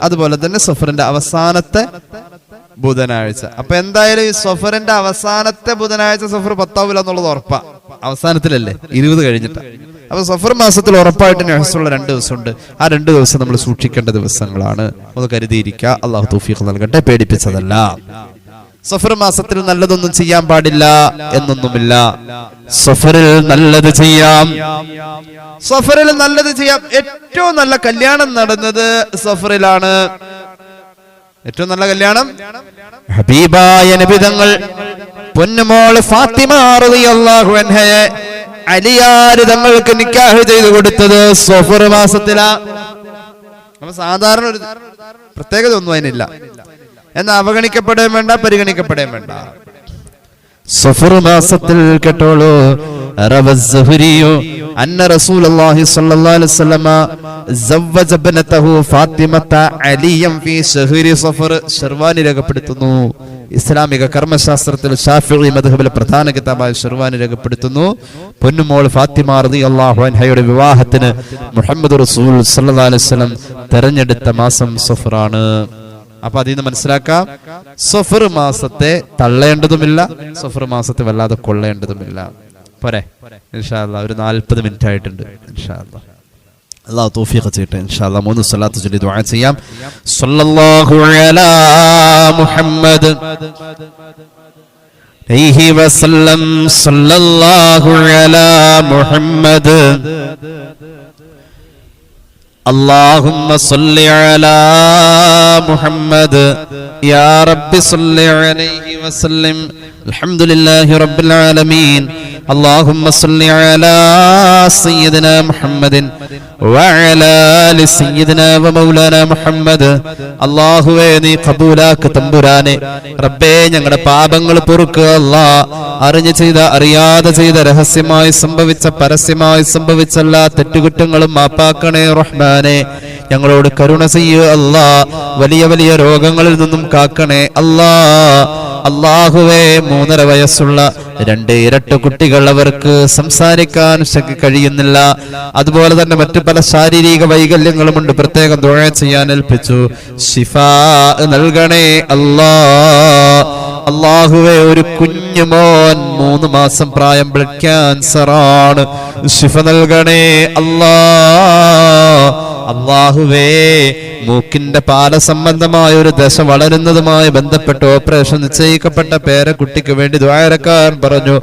Speaker 2: അതുപോലെ തന്നെ സഫറിന്റെ അവസാനത്തെ ബുധനാഴ്ച. അപ്പൊ എന്തായാലും ഈ സഫറിന്റെ അവസാനത്തെ ബുധനാഴ്ച സഫർ 10 ആവില്ല എന്നുള്ളത് ഉറപ്പാ. അവസാനത്തിലല്ലേ, 20 കഴിഞ്ഞിട്ട്. അപ്പൊ സഫർ മാസത്തിൽ ഉറപ്പായിട്ട് നഹ്സുള്ള 2 ദിവസമുണ്ട്. ആ 2 ദിവസം നമ്മൾ സൂക്ഷിക്കേണ്ട ദിവസങ്ങളാണ്. അത് കരുതിയിരിക്കുക. അള്ളാഹു തൗഫീഖ് നൽകട്ടെ. പേടിപ്പിച്ചതല്ല. സഫർ മാസത്തിൽ നല്ലതൊന്നും ചെയ്യാൻ പാടില്ല എന്നൊന്നുമില്ല. സഫറിൽ നല്ലത് ചെയ്യാം. സഫറിൽ നല്ലത് ചെയ്യാം. ഏറ്റവും നല്ല കല്യാണം നടന്നത് സഫറിലാണ്. ഏറ്റവും നല്ല കല്യാണം ഹബീബായ നബി തങ്ങൾ പൊന്നുമോൾ ഫാത്തിമ റളിയല്ലാഹു അൻഹയെ അലിയാർ തങ്ങൾക്ക് നിക്കാഹ് ചെയ്തു കൊടുത്തത് സഫർ മാസത്തിലാ. അപ്പൊ സാധാരണ ഒരു പ്രത്യേകത ഒന്നും അതിനില്ല. എന്നാ അവഗണിക്കപ്പെടുകയും വേണ്ട, പരിഗണിക്കപ്പെടുകയും വേണ്ട. സഫർ മാസത്തിൽ കേട്ടോളൂ. അന്ന റസൂലുള്ളാഹി സ്വല്ലല്ലാഹു അലൈഹി വസല്ലമ സവ്വജ ഇബ്നതഹു ഫാത്തിമത അലിയം ഫീ ശഹ്രി സഫർ. ശർവാനി രേഖപ്പെടുത്തുന്നു, ഇസ്ലാമിക കർമ്മശാസ്ത്രത്തിൽ ഷാഫിഈ മദ്ഹബിലെ പ്രധാന കിതാബായ ശർവാനി രേഖപ്പെടുത്തുന്നു, പൊന്നുമോൾ ഫാത്തിമ റളിയല്ലാഹു അൻഹയുടെ വിവാഹത്തിന് മുഹമ്മദ് റസൂൽ സല്ലല്ലാഹു അലൈഹി വസല്ലം തെരഞ്ഞെടുത്ത മാസം സഫറാണ്. അപ്പൊ അതിൽ നിന്ന് മനസ്സിലാക്കാം, സഫർ മാസത്തെ തള്ളേണ്ടതുമില്ല, സഫർ മാസത്തെ വല്ലാതെ കൊള്ളേണ്ടതുമില്ല. പോരെ? ഇൻഷാ അല്ലാഹ് ഒരു 40 മിനിറ്റ് ആയിട്ടുണ്ട്. ഇൻഷാ അല്ലാഹ് അല്ലാഹു തൗഫീഖ് ചെയ്യട്ടെ. ഇൻഷാ അല്ലാഹ് 3 സ്വലാത്ത് ചൊല്ലി ദുആ ചെയ്യാം. സ്വല്ലല്ലാഹു അലാ മുഹമ്മദ് അലൈഹി വസല്ലം. സ്വല്ലല്ലാഹു അലാ മുഹമ്മദ്. اللهم صل على محمد يا رب صل عليه وسلم. الحمد لله رب العالمين. اللهم صل على سيدنا محمد وعلى آل سيدنا ومولانا محمد. അല്ലാഹുവേ നീ ഖബൂലാക്ക് തമ്പുരാനെ. റബ്ബേ ഞങ്ങളുടെ പാപങ്ങൾ പൊറുക്കുക അല്ലാഹ്. അറിഞ്ഞു ചെയ്ത അറിയാതെ ചെയ്ത രഹസ്യമായി സംഭവിച്ച പരസ്യമായി സംഭവിച്ച എല്ലാ തെറ്റുകുറ്റങ്ങളും മാപ്പാക്കണേ റഹ്മാനെ. ഞങ്ങളോട് കരുണ ചെയ്യൂ അല്ലാഹ്. വലിയ വലിയ രോഗങ്ങളിൽ നിന്നും കാക്കണേ അല്ലാഹ്. അല്ലാഹുവേ 3.5 വയസ്സുള്ള 2 ഇരട്ട കുട്ടികൾ, അവർക്ക് സംസാരിക്കാൻ കഴിയുന്നില്ല. അതുപോലെ തന്നെ മറ്റു പല ശാരീരിക വൈകല്യങ്ങളുമുണ്ട്. പ്രത്യേകം ദുആ ചെയ്യാൻ ഏൽപ്പിച്ചു. ശിഫാ നൽകണേ അല്ലാഹ്. അല്ലാഹുവേ ഒരു കുഞ്ഞു മോൻ 3 മാസം പ്രായം, ബ്ലഡ് ക്യാൻസർ ആണ്. ശിഫ നൽകണേ അല്ലാഹ്. അല്ലാഹുവേ മൂക്കിന്റെ പാല സംബന്ധമായ ഒരു ദശ വളരുന്നതുമായി ബന്ധപ്പെട്ട് ഓപ്പറേഷൻ നിശ്ചയിക്കപ്പെട്ട പേരക്കുട്ടിക്ക് വേണ്ടി ദുആരക്കാൻ പറഞ്ഞു.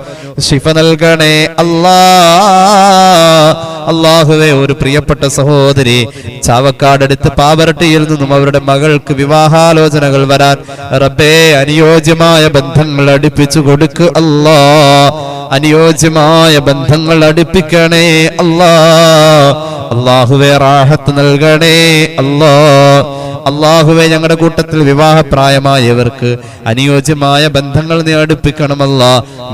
Speaker 2: ശിഫ നൽകണേ അല്ലാഹ്. അല്ലാഹുവേ ഒരു പ്രിയപ്പെട്ട സഹോദരി ചാവക്കാടടുത്ത് പാവറട്ടിയിൽ നിന്നും അവരുടെ മകൾക്ക് വിവാഹാലോചനകൾ വരാൻ റബ്ബേ അനുയോജ്യമായ ബന്ധങ്ങൾ അടുപ്പിച്ചു കൊടുക്ക് അല്ലാഹ്. അനുയോജ്യമായ ബന്ധങ്ങൾ അടുപ്പിക്കണേ അല്ലാഹ്. അല്ലാഹുവേ റാഹത്ത് നൽകണേ അല്ലാഹ്. അല്ലാഹുവേ ഞങ്ങളുടെ കൂട്ടത്തിൽ വിവാഹപ്രായമായവർക്ക് അനുയോജ്യമായ ബന്ധങ്ങൾ നീ അടുപ്പിക്കണമല്ല.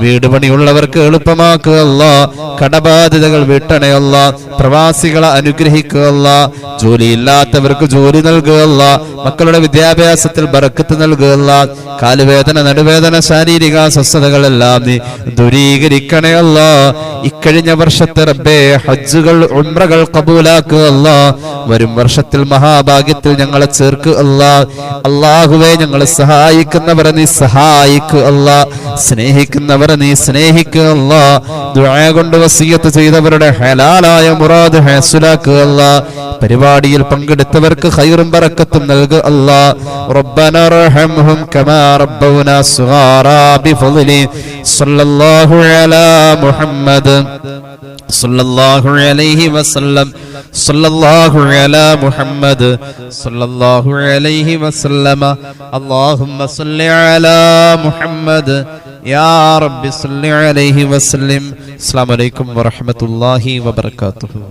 Speaker 2: വീട് പണിയുള്ളവർക്ക് എളുപ്പമാക്കുക അല്ലാഹ്. കടബാധ്യതകൾ വീട്ടണേ അല്ലാഹ്. പ്രവാസികളെ അനുഗ്രഹിക്കുക അല്ലാഹ്. ജോലിയില്ലാത്തവർക്ക് ജോലി നൽകുക അല്ലാഹ്. മക്കളുടെ വിദ്യാഭ്യാസത്തിൽ ബറക്കത്ത് നൽകുക അല്ലാഹ്. കാലുവേദന, നടുവേദന, ശാരീരിക അസ്വസ്ഥതകളെല്ലാം നീ ദൂരീകരിക്കണേ അല്ലാഹ്. ഇക്കഴിഞ്ഞ വർഷത്തെ റബ്ബേ ഹജ്ജുകൾ ഉംറകൾ ഖബൂലാക്കുക അല്ലാഹ്. വരും വർഷത്തിൽ മഹാഭാഗ്യത്തിൽ ഞങ്ങളെ ചേർക്ക് അല്ലാഹ്. അല്ലാഹുവേ ഞങ്ങളെ സഹായിക്കുന്നവരെ നീ സഹായിക്കുക അല്ലാഹ്. സ്നേഹിക്കുന്നവരെ നീ സ്നേഹിക്കുക അല്ലാഹ്. ദുആ കൊണ്ട് വസിയത്ത് ചെയ്തവരുടെ ഹലാലായ മുറാദ് ഹാസിലാക്കുക അല്ലാഹ്. പരിപാടിയിൽ പങ്കെടുത്തവർക്ക് ഖൈറും ബറക്കത്തും നൽകുക അല്ലാഹ്. റബ്ബനാ റഹംഹും കമാ റബ്ബൗനാ സുഗാറാ ബിഫളലി. സ്വല്ലല്ലാഹു അലാ മുഹമ്മദ് സല്ലല്ലാഹു അലൈഹി വസല്ലം. സല്ലല്ലാഹു അലാ മുഹമ്മദ് സല്ലല്ലാഹു അലൈഹി വസല്ലമ. അല്ലാഹുമ്മ സല്ലി അലാ മുഹമ്മദ് യാ റബ്ബി സല്ലി അലൈഹി വസല്ലം. അസ്സലാമു അലൈക്കും വറഹ്മത്തുള്ളാഹി വബറകാതുഹു.